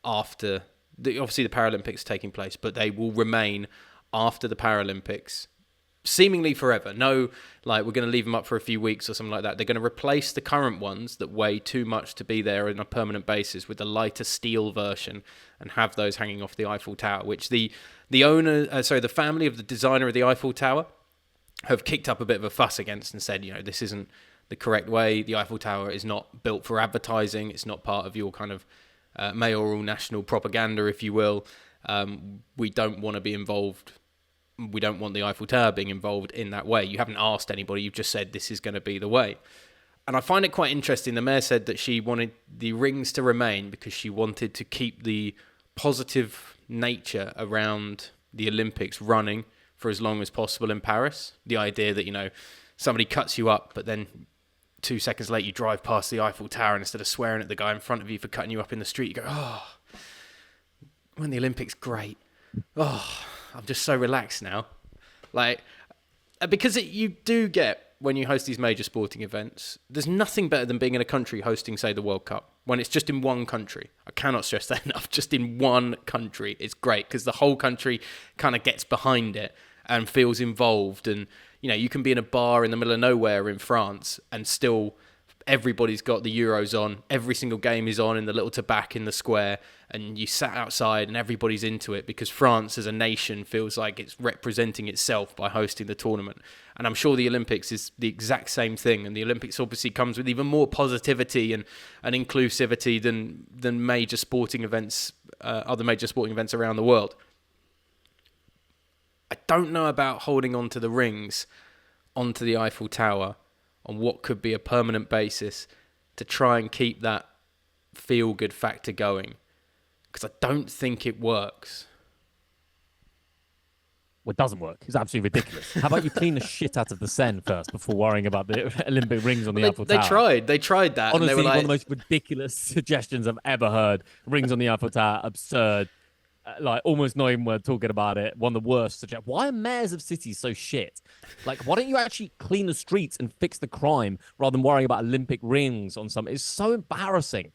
after obviously the Paralympics taking place, but they will remain after the Paralympics, seemingly forever. No, like, we're going to leave them up for a few weeks or something like that. They're going to replace the current ones that weigh too much to be there on a permanent basis with the lighter steel version and have those hanging off the Eiffel Tower, which the family of the designer of the Eiffel Tower have kicked up a bit of a fuss against and said, this isn't the correct way. The Eiffel Tower is not built for advertising. It's not part of your kind of mayoral national propaganda, if you will. We don't want to be involved. We don't want the Eiffel Tower being involved in that way. You haven't asked anybody. You've just said this is going to be the way. And I find it quite interesting. The mayor said that she wanted the rings to remain because she wanted to keep the positive nature around the Olympics running for as long as possible in Paris. The idea that, somebody cuts you up, but then 2 seconds later you drive past the Eiffel Tower, and instead of swearing at the guy in front of you for cutting you up in the street, you go, oh, when the Olympics, great. Oh, I'm just so relaxed now. Because you do get, when you host these major sporting events, there's nothing better than being in a country hosting, say, the World Cup, when it's just in one country. I cannot stress that enough. Just in one country. It's great because the whole country kind of gets behind it and feels involved. And, you can be in a bar in the middle of nowhere in France and still everybody's got the Euros on. Every single game is on in the little tobacco in the square, and you sat outside and everybody's into it because France as a nation feels like it's representing itself by hosting the tournament. And I'm sure the Olympics is the exact same thing, and the Olympics obviously comes with even more positivity and inclusivity than major sporting events, other major sporting events around the world. I don't know about holding on to the rings onto the Eiffel Tower on what could be a permanent basis to try and keep that feel-good factor going, because I don't think it works. Well, it doesn't work. It's absolutely ridiculous. How about you clean the shit out of the Seine first before worrying about the Olympic rings on the Eiffel Tower? They tried that. Honestly, and they were one of the most ridiculous suggestions I've ever heard. Rings on the Eiffel Tower, absurd. Almost not even worth talking about it. One of the worst suggestions. Why are mayors of cities so shit? Why don't you actually clean the streets and fix the crime rather than worrying about Olympic rings on some? It's so embarrassing.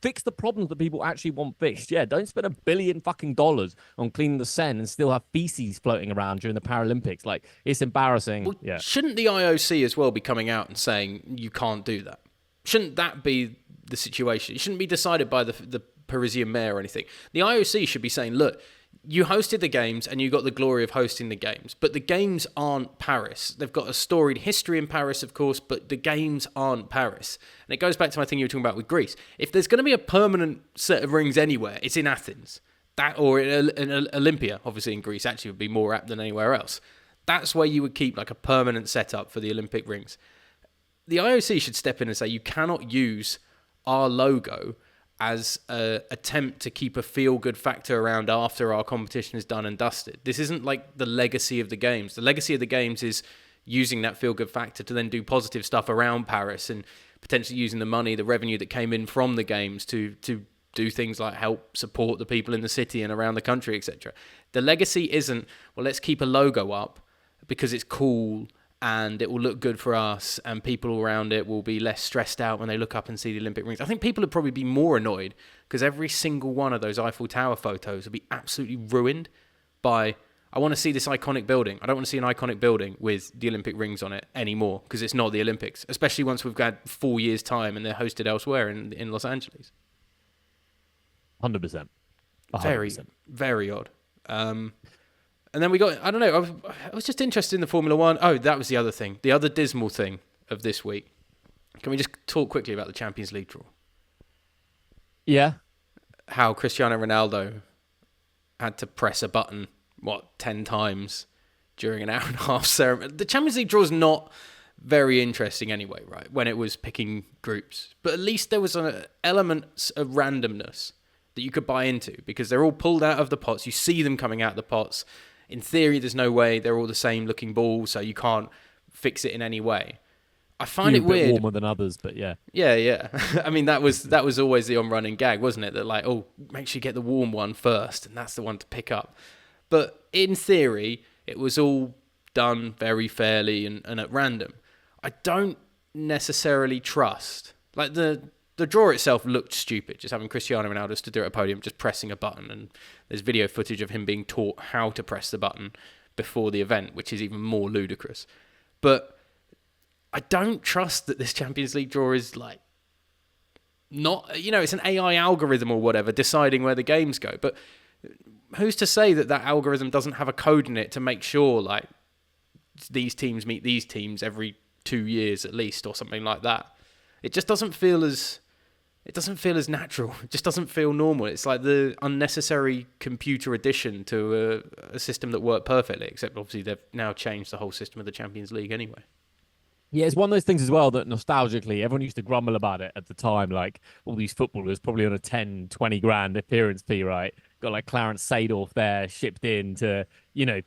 Fix the problems that people actually want fixed. Yeah, don't spend $1 billion fucking dollars on cleaning the Seine and still have feces floating around during the Paralympics. It's embarrassing. Well, yeah. Shouldn't the IOC as well be coming out and saying you can't do that? Shouldn't that be the situation? It shouldn't be decided by the Parisian mayor or anything. The IOC should be saying, look, you hosted the games and you got the glory of hosting the games, but the games aren't Paris. They've got a storied history in Paris, of course, but the games aren't Paris. And it goes back to my thing you were talking about with Greece. If there's going to be a permanent set of rings anywhere, it's in Athens. That, or in Olympia, obviously in Greece, actually would be more apt than anywhere else. That's where you would keep a permanent setup for the Olympic rings. The IOC should step in and say, you cannot use our logo as an attempt to keep a feel-good factor around after our competition is done and dusted. This isn't the legacy of the games. The legacy of the games is using that feel-good factor to then do positive stuff around Paris and potentially using the money, the revenue that came in from the games to do things like help support the people in the city and around the country, etc. The legacy isn't, well, let's keep a logo up because it's cool and it will look good for us and people around it will be less stressed out when they look up and see the Olympic rings. I think people would probably be more annoyed because every single one of those Eiffel Tower photos would be absolutely ruined by, I want to see this iconic building. I don't want to see an iconic building with the Olympic rings on it anymore because it's not the Olympics, especially once we've got 4 years' time and they're hosted elsewhere in Los Angeles. 100%. Very, very odd. And then we got, I don't know, I was just interested in the Formula One. Oh, that was the other thing. The other dismal thing of this week. Can we just talk quickly about the Champions League draw? Yeah. How Cristiano Ronaldo had to press a button, 10 times during an hour and a half ceremony. The Champions League draw is not very interesting anyway, right? When it was picking groups. But at least there was an element of randomness that you could buy into because they're all pulled out of the pots. You see them coming out of the pots. In theory, there's no way they're all the same looking balls, so you can't fix it in any way. I find it weird. Warmer than others, but yeah. Yeah. I mean, that was always the on-running gag, wasn't it? That make sure you get the warm one first, and that's the one to pick up. But in theory, it was all done very fairly and at random. I don't necessarily trust. Like the draw itself looked stupid, just having Cristiano Ronaldo stood there at a podium just pressing a button, and there's video footage of him being taught how to press the button before the event, which is even more ludicrous. But I don't trust that this Champions League draw is like not, it's an AI algorithm or whatever deciding where the games go. But who's to say that algorithm doesn't have a code in it to make sure like these teams meet these teams every 2 years at least or something like that? It just doesn't feel as natural. It just doesn't feel normal. It's like the unnecessary computer addition to a system that worked perfectly, except obviously they've now changed the whole system of the Champions League anyway. Yeah, it's one of those things as well that nostalgically, everyone used to grumble about it at the time. Like all these footballers probably on a 10, 20 grand appearance fee, right? Got like Clarence Seedorf there shipped in to,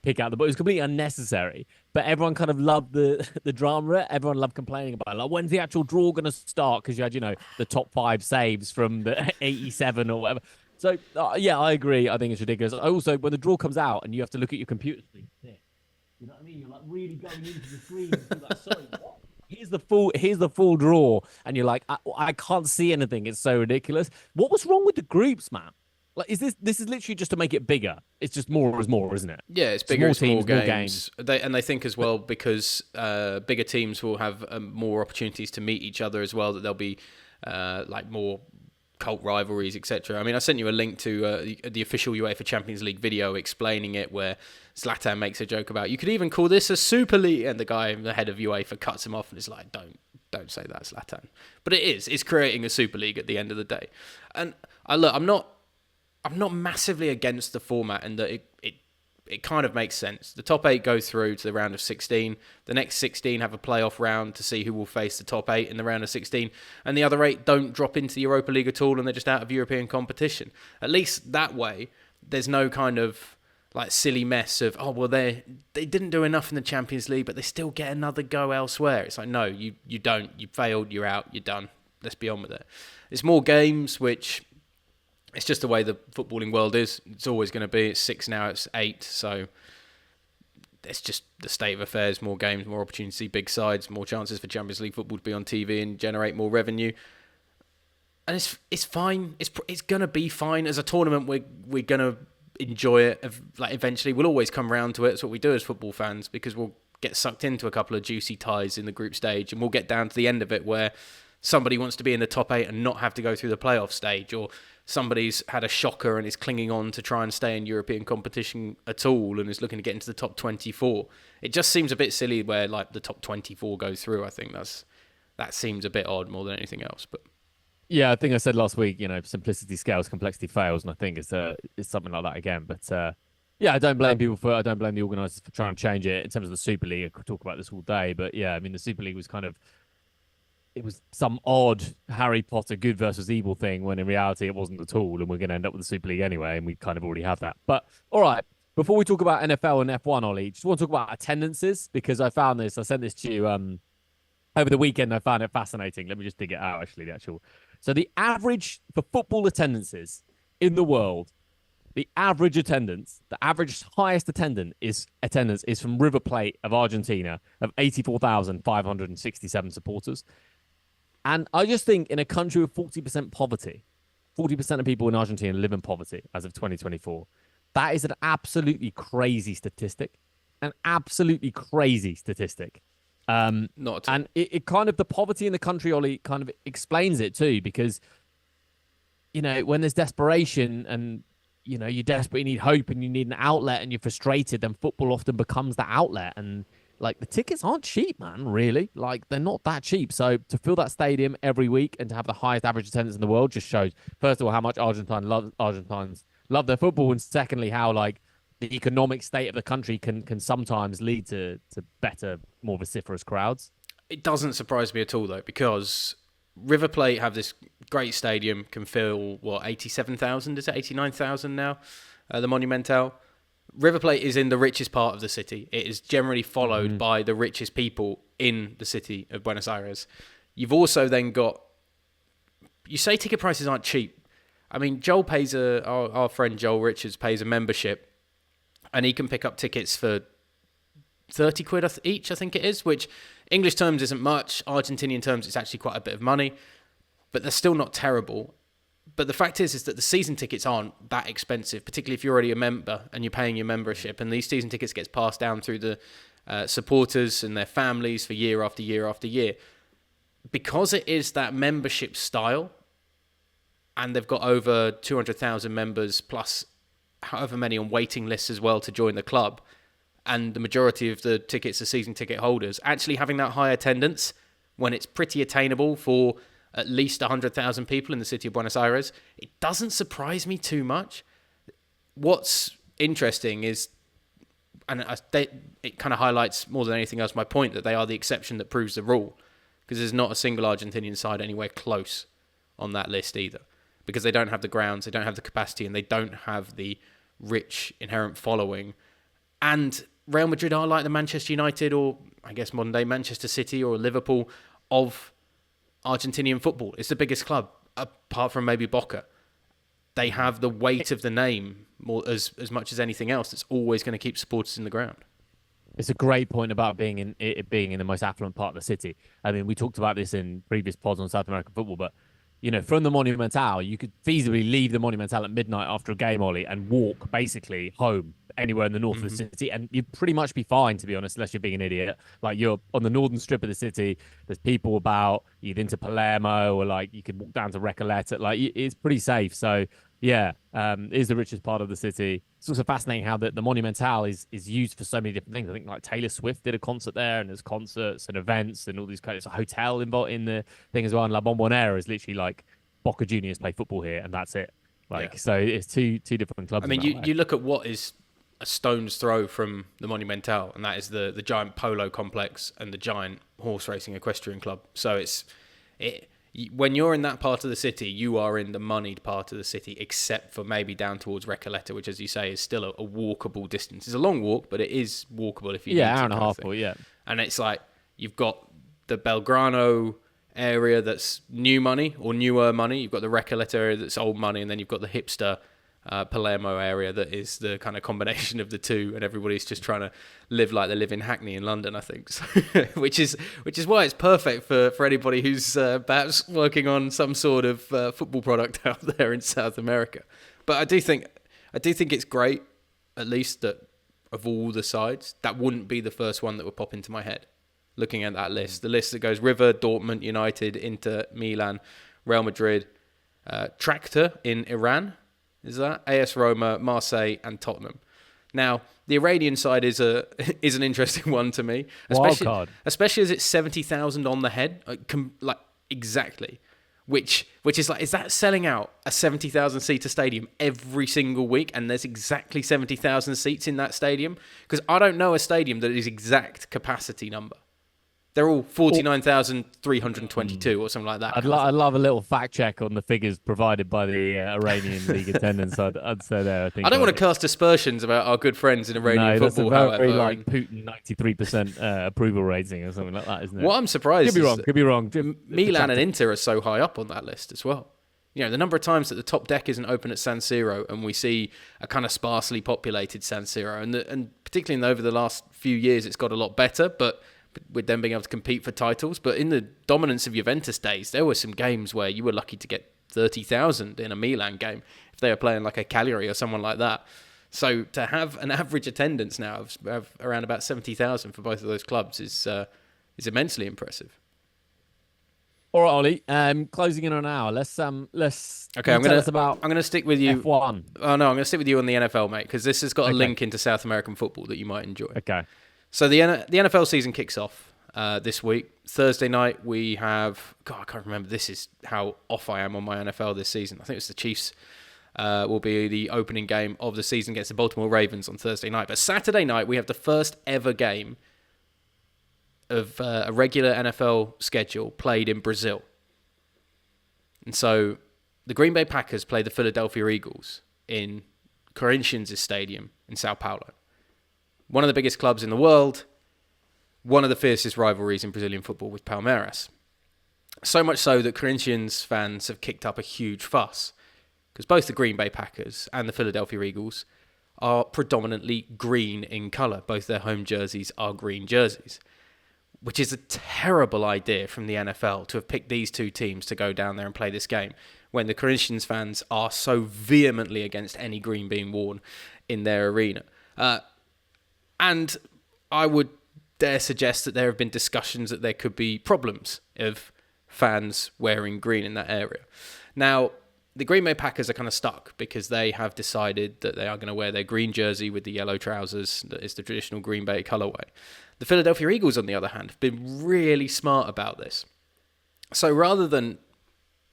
pick out the ball. It was completely unnecessary. But everyone kind of loved the drama. Everyone loved complaining about it. Like, when's the actual draw going to start? Because you had, the top 5 saves from the 87 or whatever. So, yeah, I agree. I think it's ridiculous. Also, when the draw comes out and you have to look at your computer screen, you know what I mean? You're like really going into the screen and you're like, sorry, what? Here's the full draw, and you're like, I can't see anything. It's so ridiculous. What was wrong with the groups, man? Like, is this is literally just to make it bigger? It's just more is more, isn't it? Yeah, it's bigger. It's more games. They think as well because bigger teams will have more opportunities to meet each other as well. That there'll be like more cult rivalries, etc. I mean, I sent you a link to the official UEFA Champions League video explaining it, where Zlatan makes a joke about, you could even call this a Super League, and the guy, the head of UEFA, cuts him off and is like, don't say that, Zlatan. But it's creating a Super League at the end of the day. And I'm not massively against the format, and that it kind of makes sense. The top 8 go through to the round of 16. The next 16 have a playoff round to see who will face the top 8 in the round of 16. And the other 8 don't drop into the Europa League at all, and they're just out of European competition. At least that way, there's no kind of like silly mess of, oh, well, they didn't do enough in the Champions League, but they still get another go elsewhere. It's like, no, you don't. You failed, you're out, you're done. Let's be on with it. It's more games, which... it's just the way the footballing world is. It's always going to be. It's 6 now, it's 8. So it's just the state of affairs. More games, more opportunity, big sides, more chances for Champions League football to be on TV and generate more revenue. And it's fine. It's going to be fine. As a tournament, we're going to enjoy it. Like eventually, we'll always come round to it. It's what we do as football fans, because we'll get sucked into a couple of juicy ties in the group stage, and we'll get down to the end of it where somebody wants to be in the top 8 and not have to go through the playoff stage, or somebody's had a shocker and is clinging on to try and stay in European competition at all and is looking to get into the top 24. It just seems a bit silly where like the top 24 go through. I think that seems a bit odd more than anything else. But yeah, I think I said last week, simplicity scales, complexity fails, and I think it's something like that again. But yeah, I don't blame the organisers for trying to change it. In terms of the Super League, I could talk about this all day, but yeah, I mean the Super League was it was some odd Harry Potter good versus evil thing, when in reality it wasn't at all, and we're going to end up with the Super League anyway, and we kind of already have that. But all right, before we talk about NFL and F1, Ollie, just want to talk about attendances, because I sent this to you over the weekend. I found it fascinating. Let me just dig it out, actually, So the average for football attendances in the world, the average highest attendance is from River Plate of Argentina of 84,567 supporters. And I just think in a country with 40% poverty, 40% of people in Argentina live in poverty as of 2024. That is an absolutely crazy statistic. An absolutely crazy statistic. Not at all. And it kind of, the poverty in the country, Ollie, kind of explains it too, because, when there's desperation and, you desperately need hope and you need an outlet and you're frustrated, then football often becomes the outlet. And like the tickets aren't cheap, man, really. Like they're not that cheap. So to fill that stadium every week and to have the highest average attendance in the world just shows, first of all, how much Argentines love their football, and secondly, how like the economic state of the country can sometimes lead to better, more vociferous crowds. It doesn't surprise me at all, though, because River Plate have this great stadium, can fill, 87,000? Is it 89,000 now? The Monumental. River Plate is in the richest part of the city. It is generally followed by the richest people in the city of Buenos Aires. You've also then got... You say ticket prices aren't cheap. I mean, Joel pays our friend Joel Richards pays a membership, and he can pick up tickets for 30 quid each, I think it is, which English terms isn't much. Argentinian terms, it's actually quite a bit of money, but they're still not terrible. But the fact is that the season tickets aren't that expensive, particularly if you're already a member and you're paying your membership. And these season tickets gets passed down through the supporters and their families for year after year after year. Because it is that membership style, and they've got over 200,000 members plus however many on waiting lists as well to join the club, and the majority of the tickets are season ticket holders, actually having that high attendance when it's pretty attainable for at least 100,000 people in the city of Buenos Aires, it doesn't surprise me too much. What's interesting is, and it kind of highlights more than anything else my point that they are the exception that proves the rule, because there's not a single Argentinian side anywhere close on that list either, because they don't have the grounds, they don't have the capacity, and they don't have the rich inherent following. And Real Madrid are like the Manchester United, or I guess modern day Manchester City or Liverpool of Argentinian football. It's the biggest club, apart from maybe Boca. They have the weight of the name more as much as anything else. That's always going to keep supporters in the ground. It's a great point about being in the most affluent part of the city. I mean, we talked about this in previous pods on South American football, but from the Monumental, you could feasibly leave the Monumental at midnight after a game, Ollie, and walk basically home anywhere in the north of the city, and you'd pretty much be fine, to be honest, unless you're being an idiot. Like, you're on the northern strip of the city, there's people about, you're into Palermo, or like you could walk down to Recoleta. Like, it's pretty safe. So yeah, it is the richest part of the city. It's also fascinating how the Monumental is used for so many different things. I think like Taylor Swift did a concert there, and there's concerts and events and all these kind of, it's a hotel involved in the thing as well. And La Bombonera is literally like Boca Juniors play football here, and that's it. Like, so it's two different clubs. I mean, you look at what is a stone's throw from the Monumental, and that is the giant polo complex and the giant horse racing equestrian club. So when you're in that part of the city, you are in the moneyed part of the city, except for maybe down towards Recoleta, which, as you say, is still a walkable distance. It's a long walk, but it is walkable if you need to. Hour and a half, yeah. And it's like you've got the Belgrano area that's new money or newer money. You've got the Recoleta area that's old money, and then you've got the hipster Palermo area that is the kind of combination of the two, and everybody's just trying to live like they live in Hackney in London, I think. So, which is why it's perfect for anybody who's perhaps working on some sort of football product out there in South America. But I do think it's great, at least that of all the sides, that wouldn't be the first one that would pop into my head. Looking at that list, the list that goes River, Dortmund, United, Inter, Milan, Real Madrid, Tractor in Iran. Is that AS Roma, Marseille, and Tottenham? Now, the Iranian side is an interesting one to me, especially as it's 70,000 on the head, like exactly. Which is like, is that selling out a 70,000 seater stadium every single week? And there's exactly 70,000 seats in that stadium? Because I don't know a stadium that is exact capacity number. They're all 49,322 or something like that. I'd love a little fact check on the figures provided by the Iranian league attendance. I'd say there. I don't want to cast aspersions about our good friends in Iranian football. That's a very like Putin 93% approval rating or something like that, isn't it? What I'm surprised could be wrong. Milan and Inter are so high up on that list as well. The number of times that the top deck isn't open at San Siro, and we see a kind of sparsely populated San Siro, and particularly over the last few years, it's got a lot better, but with them being able to compete for titles. But in the dominance of Juventus days, there were some games where you were lucky to get 30,000 in a Milan game if they were playing like a Cagliari or someone like that. So to have an average attendance now of around about 70,000 for both of those clubs is immensely impressive. All right, Ollie. Closing in on an hour. Let's okay. I'm gonna stick with you. F1. Oh no, I'm gonna stick with you on the NFL, mate, because this has got a link into South American football that you might enjoy. Okay. So the NFL season kicks off this week. Thursday night we have... God, I can't remember. This is how off I am on my NFL this season. I think it's the Chiefs will be the opening game of the season against the Baltimore Ravens on Thursday night. But Saturday night we have the first ever game of a regular NFL schedule played in Brazil. And so the Green Bay Packers play the Philadelphia Eagles in Corinthians' stadium in Sao Paulo. One of the biggest clubs in the world, one of the fiercest rivalries in Brazilian football with Palmeiras. So much so that Corinthians fans have kicked up a huge fuss, because both the Green Bay Packers and the Philadelphia Eagles are predominantly green in colour. Both their home jerseys are green jerseys. which is a terrible idea from the NFL to have picked these two teams to go down there and play this game when the Corinthians fans are so vehemently against any green being worn in their arena. And I would dare suggest that there have been discussions that there could be problems of fans wearing green in that area. Now, the Green Bay Packers are kind of stuck because they have decided that they are going to wear their green jersey with the yellow trousers. That is the traditional Green Bay colorway. The Philadelphia Eagles, on the other hand, have been really smart about this. So rather than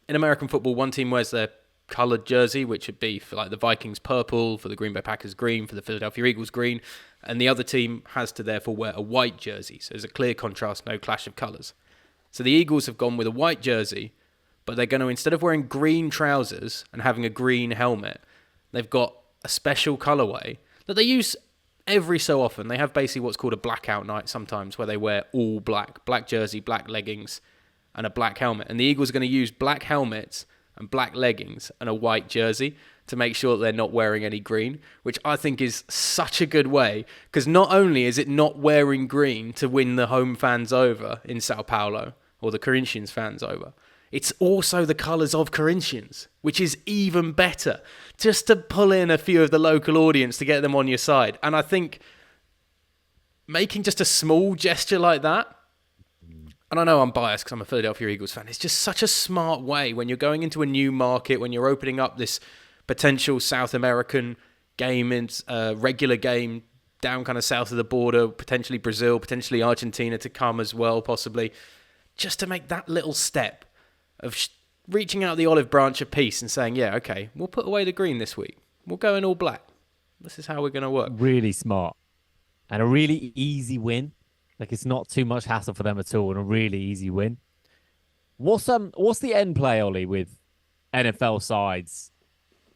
in American football, one team wears their coloured jersey, which would be for like the Vikings purple, for the Green Bay Packers green, for the Philadelphia Eagles green, and the other team has to therefore wear a white jersey. So there's a clear contrast, no clash of colours. So the Eagles have gone with a white jersey, but they're going to, instead of wearing green trousers and having a green helmet, they've got a special colourway that they use every so often. They have basically what's called a blackout night sometimes, where they wear all black jersey, black leggings, and a black helmet. And the Eagles are going to use black helmets and black leggings and a white jersey to make sure that they're not wearing any green, which I think is such a good way, because not only is it not wearing green to win the home fans over in Sao Paulo, or the Corinthians fans over, it's also the colours of Corinthians, which is even better, just to pull in a few of the local audience to get them on your side. And I think making just a small gesture like that, and I know I'm biased because I'm a Philadelphia Eagles fan, it's just such a smart way when you're going into a new market, when you're opening up this potential South American game, and regular game down kind of south of the border, potentially Brazil, potentially Argentina to come as well, possibly, just to make that little step of reaching out the olive branch of peace and saying, yeah, okay, we'll put away the green this week. We'll go in all black. This is how we're going to work. Really smart. And a really easy win. Like, it's not too much hassle for them at all, and a really easy win. What's the end play, Ollie, with NFL sides,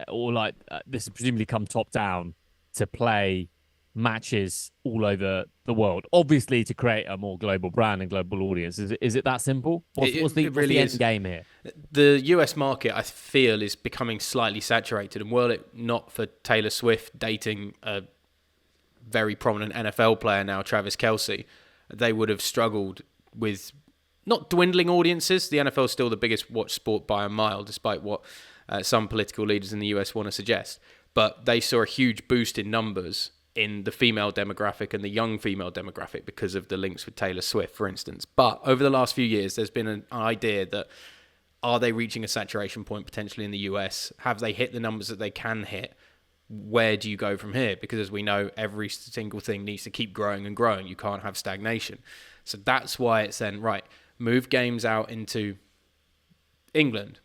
or like this has presumably come top down to play matches all over the world, obviously to create a more global brand and global audience? Is it that simple? What's the end game here? The US market, I feel, is becoming slightly saturated, and were it not for Taylor Swift dating a very prominent NFL player now, Travis Kelce, they would have struggled with not dwindling audiences. The NFL is still the biggest watch sport by a mile, despite what some political leaders in the US want to suggest. But they saw a huge boost in numbers in the female demographic and the young female demographic because of the links with Taylor Swift, for instance. But over the last few years, there's been an idea that, are they reaching a saturation point potentially in the US? Have they hit the numbers that they can hit? Where do you go from here? Because as we know, every single thing needs to keep growing and growing. You can't have stagnation. So that's why it's then, right, move games out into England.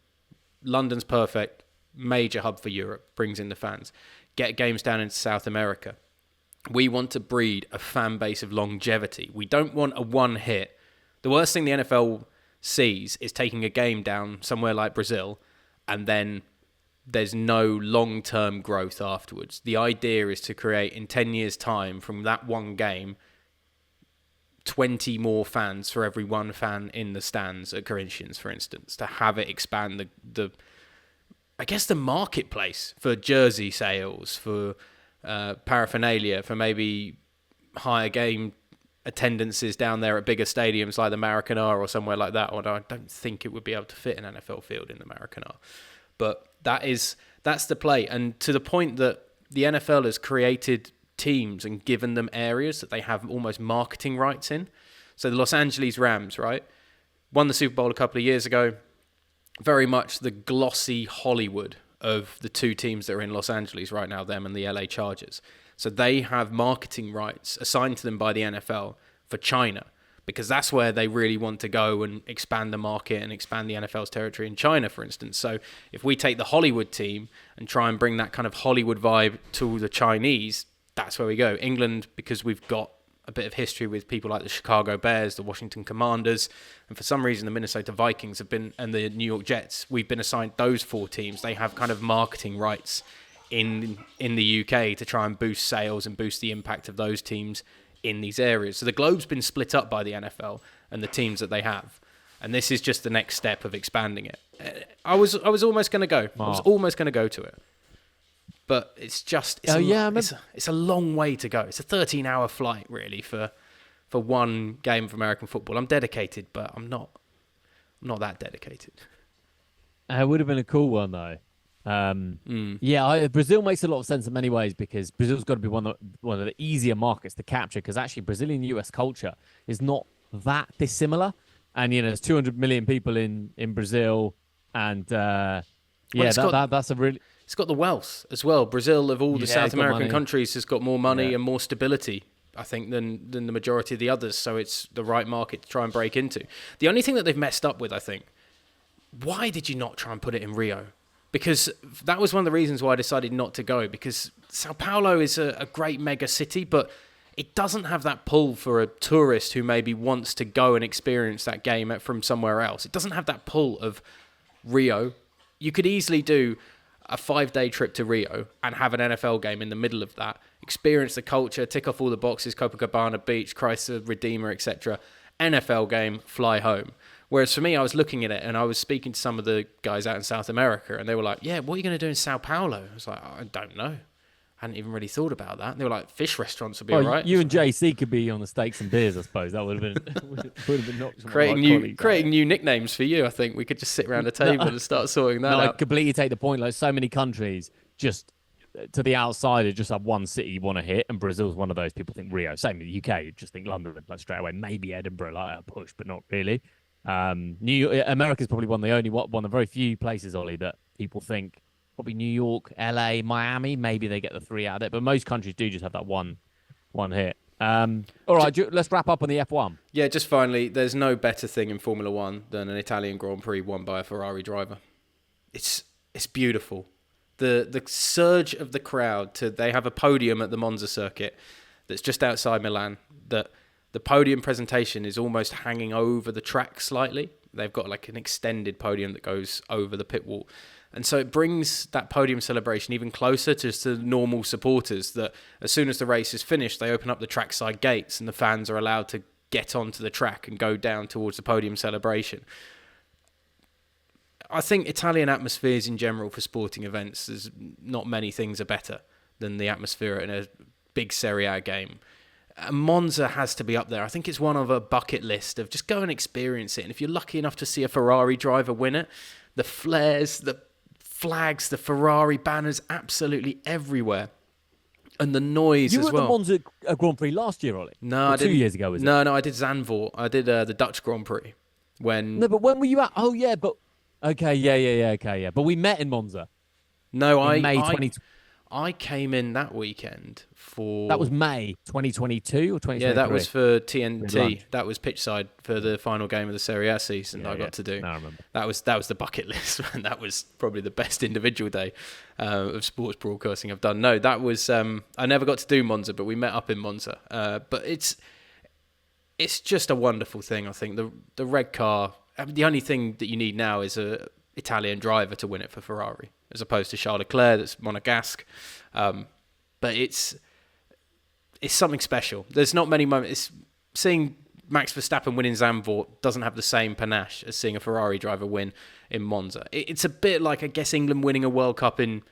London's perfect, major hub for Europe, brings in the fans. Get games down into South America. We want to breed a fan base of longevity. We don't want a one hit. The worst thing the NFL sees is taking a game down somewhere like Brazil and then there's no long-term growth afterwards. The idea is to create, in 10 years' time, from that one game, 20 more fans for every one fan in the stands at Corinthians, for instance, to have it expand the marketplace for jersey sales, for paraphernalia, for maybe higher game attendances down there at bigger stadiums like the Maracanã or somewhere like that. Although I don't think it would be able to fit an NFL field in the Maracanã. But that's the play. And to the point that the NFL has created teams and given them areas that they have almost marketing rights in. So the Los Angeles Rams, right, won the Super Bowl a couple of years ago. Very much the glossy Hollywood of the two teams that are in Los Angeles right now, them and the LA Chargers. So they have marketing rights assigned to them by the NFL for China, because that's where they really want to go and expand the market and expand the NFL's territory in China, for instance. So if we take the Hollywood team and try and bring that kind of Hollywood vibe to the Chinese, that's where we go. England, because we've got a bit of history with people like the Chicago Bears, the Washington Commanders, and for some reason the Minnesota Vikings have been, and the New York Jets, we've been assigned those four teams. They have kind of marketing rights in the UK to try and boost sales and boost the impact of those teams in these areas. So the globe's been split up by the NFL and the teams that they have, and this is just the next step of expanding it. I was almost going to go. I was almost going to go to it, but it's a long way to go. It's a 13-hour flight really for for one game of American football. I'm dedicated, but I'm not that dedicated. It would have been a cool one though. Yeah, Brazil makes a lot of sense in many ways because Brazil's got to be one of the easier markets to capture because actually Brazilian US culture is not that dissimilar. And there's 200 million people in Brazil, and that's a really. It's got the wealth as well. Brazil, of all the South American countries, has got more money and more stability, I think, than the majority of the others. So it's the right market to try and break into. The only thing that they've messed up with, I think, why did you not try and put it in Rio? Because that was one of the reasons why I decided not to go, because Sao Paulo is a great mega city, but it doesn't have that pull for a tourist who maybe wants to go and experience that game from somewhere else. It doesn't have that pull of Rio. You could easily do a 5-day trip to Rio and have an NFL game in the middle of that, experience the culture, tick off all the boxes, Copacabana Beach, Christ the Redeemer, etc. NFL game, fly home. Whereas for me, I was looking at it and I was speaking to some of the guys out in South America and they were like, yeah, what are you going to do in Sao Paulo? I was like, I don't know. I hadn't even really thought about that. And they were like, fish restaurants would be all right. You and JC could be on the steaks and beers, I suppose. That would have been not creating new nicknames for you. I think we could just sit around a table and start sorting that out. I completely take the point. Like so many countries, just to the outsider, just have one city you want to hit, and Brazil's one of those. People think Rio. Same with the UK. You just think London, like straight away. Maybe Edinburgh, like a push, but not really. America's probably one of the very few places, Ollie, that people think. Probably New York, LA, Miami. Maybe they get the 3 out of it, but most countries do just have that one hit. All right, let's wrap up on the F1. Yeah, just finally, there's no better thing in Formula One than an Italian Grand Prix won by a Ferrari driver. It's beautiful. The surge of the crowd. They have a podium at the Monza circuit that's just outside Milan. That the podium presentation is almost hanging over the track slightly. They've got like an extended podium that goes over the pit wall. And so it brings that podium celebration even closer to the normal supporters, that as soon as the race is finished, they open up the trackside gates and the fans are allowed to get onto the track and go down towards the podium celebration. I think Italian atmospheres in general for sporting events, there's not many things are better than the atmosphere in a big Serie A game. Monza has to be up there. I think it's one of a bucket list of just go and experience it. And if you're lucky enough to see a Ferrari driver win it, the flares, the flags, the Ferrari banners, absolutely everywhere. And the noise as well. You were at the Monza Grand Prix last year, Ollie? No, I didn't. 2 years ago, was it? No, I did Zandvoort. I did the Dutch Grand Prix. No, but when were you at? Oh, yeah, but... Okay, yeah. But we met in Monza. No, in May 2020. I came in that weekend for... That was May 2022 or 2023? Yeah, that was for TNT. That was pitchside for the final game of the Serie A season I got to do. No, I remember. That was the bucket list, and that was probably the best individual day of sports broadcasting I've done. No, that was... I never got to do Monza, but we met up in Monza. But it's just a wonderful thing, I think. The red car... the only thing that you need now is a Italian driver to win it for Ferrari, as opposed to Charles Leclerc that's monegasque. But it's something special. There's not many moments. Seeing Max Verstappen winning Zandvoort doesn't have the same panache as seeing a Ferrari driver win in Monza. It's a bit like, I guess, England winning a World Cup in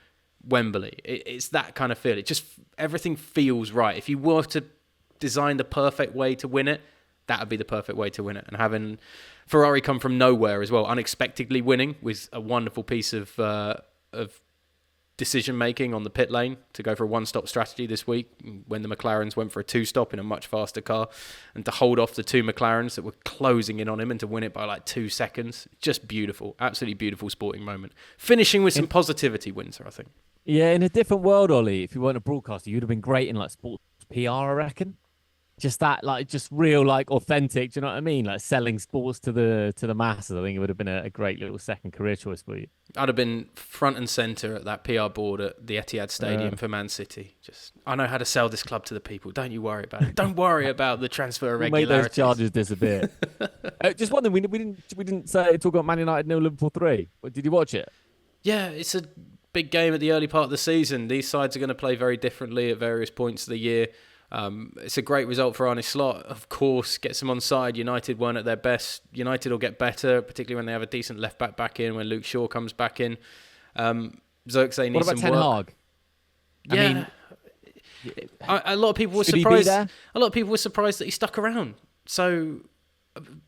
Wembley. It's that kind of feel. It just, everything feels right. If you were to design the perfect way to win it, that would be the perfect way to win it. And having Ferrari come from nowhere as well, unexpectedly winning, was a wonderful piece of decision-making on the pit lane to go for a one-stop strategy this week when the McLarens went for a two-stop in a much faster car, and to hold off the two McLarens that were closing in on him and to win it by like 2 seconds. Just beautiful. Absolutely beautiful sporting moment. Finishing with some positivity, Windsor, I think. Yeah, in a different world, Ollie, if you weren't a broadcaster, you'd have been great in like sports PR, I reckon. Just that, like, just real, like, authentic. Do you know what I mean? Like selling sports to the masses. I think it would have been a great little second career choice for you. I'd have been front and centre at that PR board at the Etihad Stadium for Man City. Just, I know how to sell this club to the people. Don't you worry about it. Don't worry about the transfer irregularities. Make those charges disappear. Just wondering, we didn't talk about Man United 0 Liverpool 3. Did you watch it? Yeah, it's a big game at the early part of the season. These sides are going to play very differently at various points of the year. It's a great result for Arne Slot. Of course, gets them on side. United weren't at their best. United will get better, particularly when they have a decent left back in, when Luke Shaw comes back in. Zirkzee needs some work. What about Ten Hag? Yeah, A lot of people were Should he be surprised. there? A lot of people were surprised that he stuck around. So,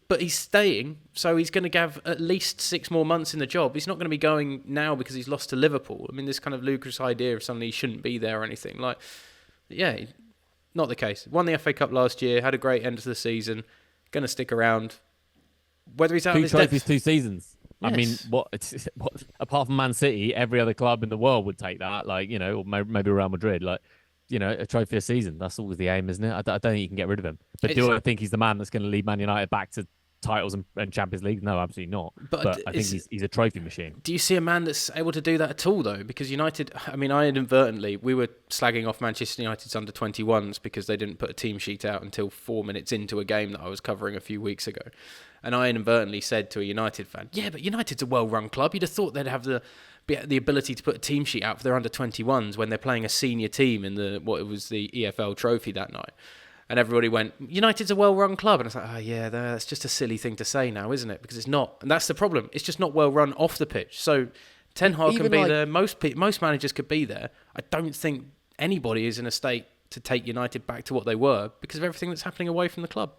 but he's staying, so he's going to have at least 6 more months in the job. He's not going to be going now because he's lost to Liverpool. I mean, this kind of ludicrous idea of suddenly he shouldn't be there or anything. Like, yeah, not the case. Won the FA Cup last year, had a great end to the season, going to stick around. Whether he's out of 2 his trophies, depth. 2 seasons. I mean, Yes. what? Apart from Man City, every other club in the world would take that. Like, you know, or maybe Real Madrid. Like, you know, a trophy a season. That's always the aim, isn't it? I don't think you can get rid of him. But do I think he's the man that's going to lead Man United back to titles and Champions League? No, absolutely not. But I think he's a trophy machine. Do you see a man that's able to do that at all, though? Because United, I mean, we were slagging off Manchester United's under-21s because they didn't put a team sheet out until 4 minutes into a game that I was covering a few weeks ago. And I inadvertently said to a United fan, yeah, but United's a well-run club. You'd have thought they'd have the ability to put a team sheet out for their under-21s when they're playing a senior team in the EFL trophy that night. And everybody went, United's a well-run club. And I was like, oh, yeah, that's just a silly thing to say now, isn't it? Because it's not. And that's the problem. It's just not well-run off the pitch. So Ten Hag can be there. Most managers could be there. I don't think anybody is in a state to take United back to what they were because of everything that's happening away from the club.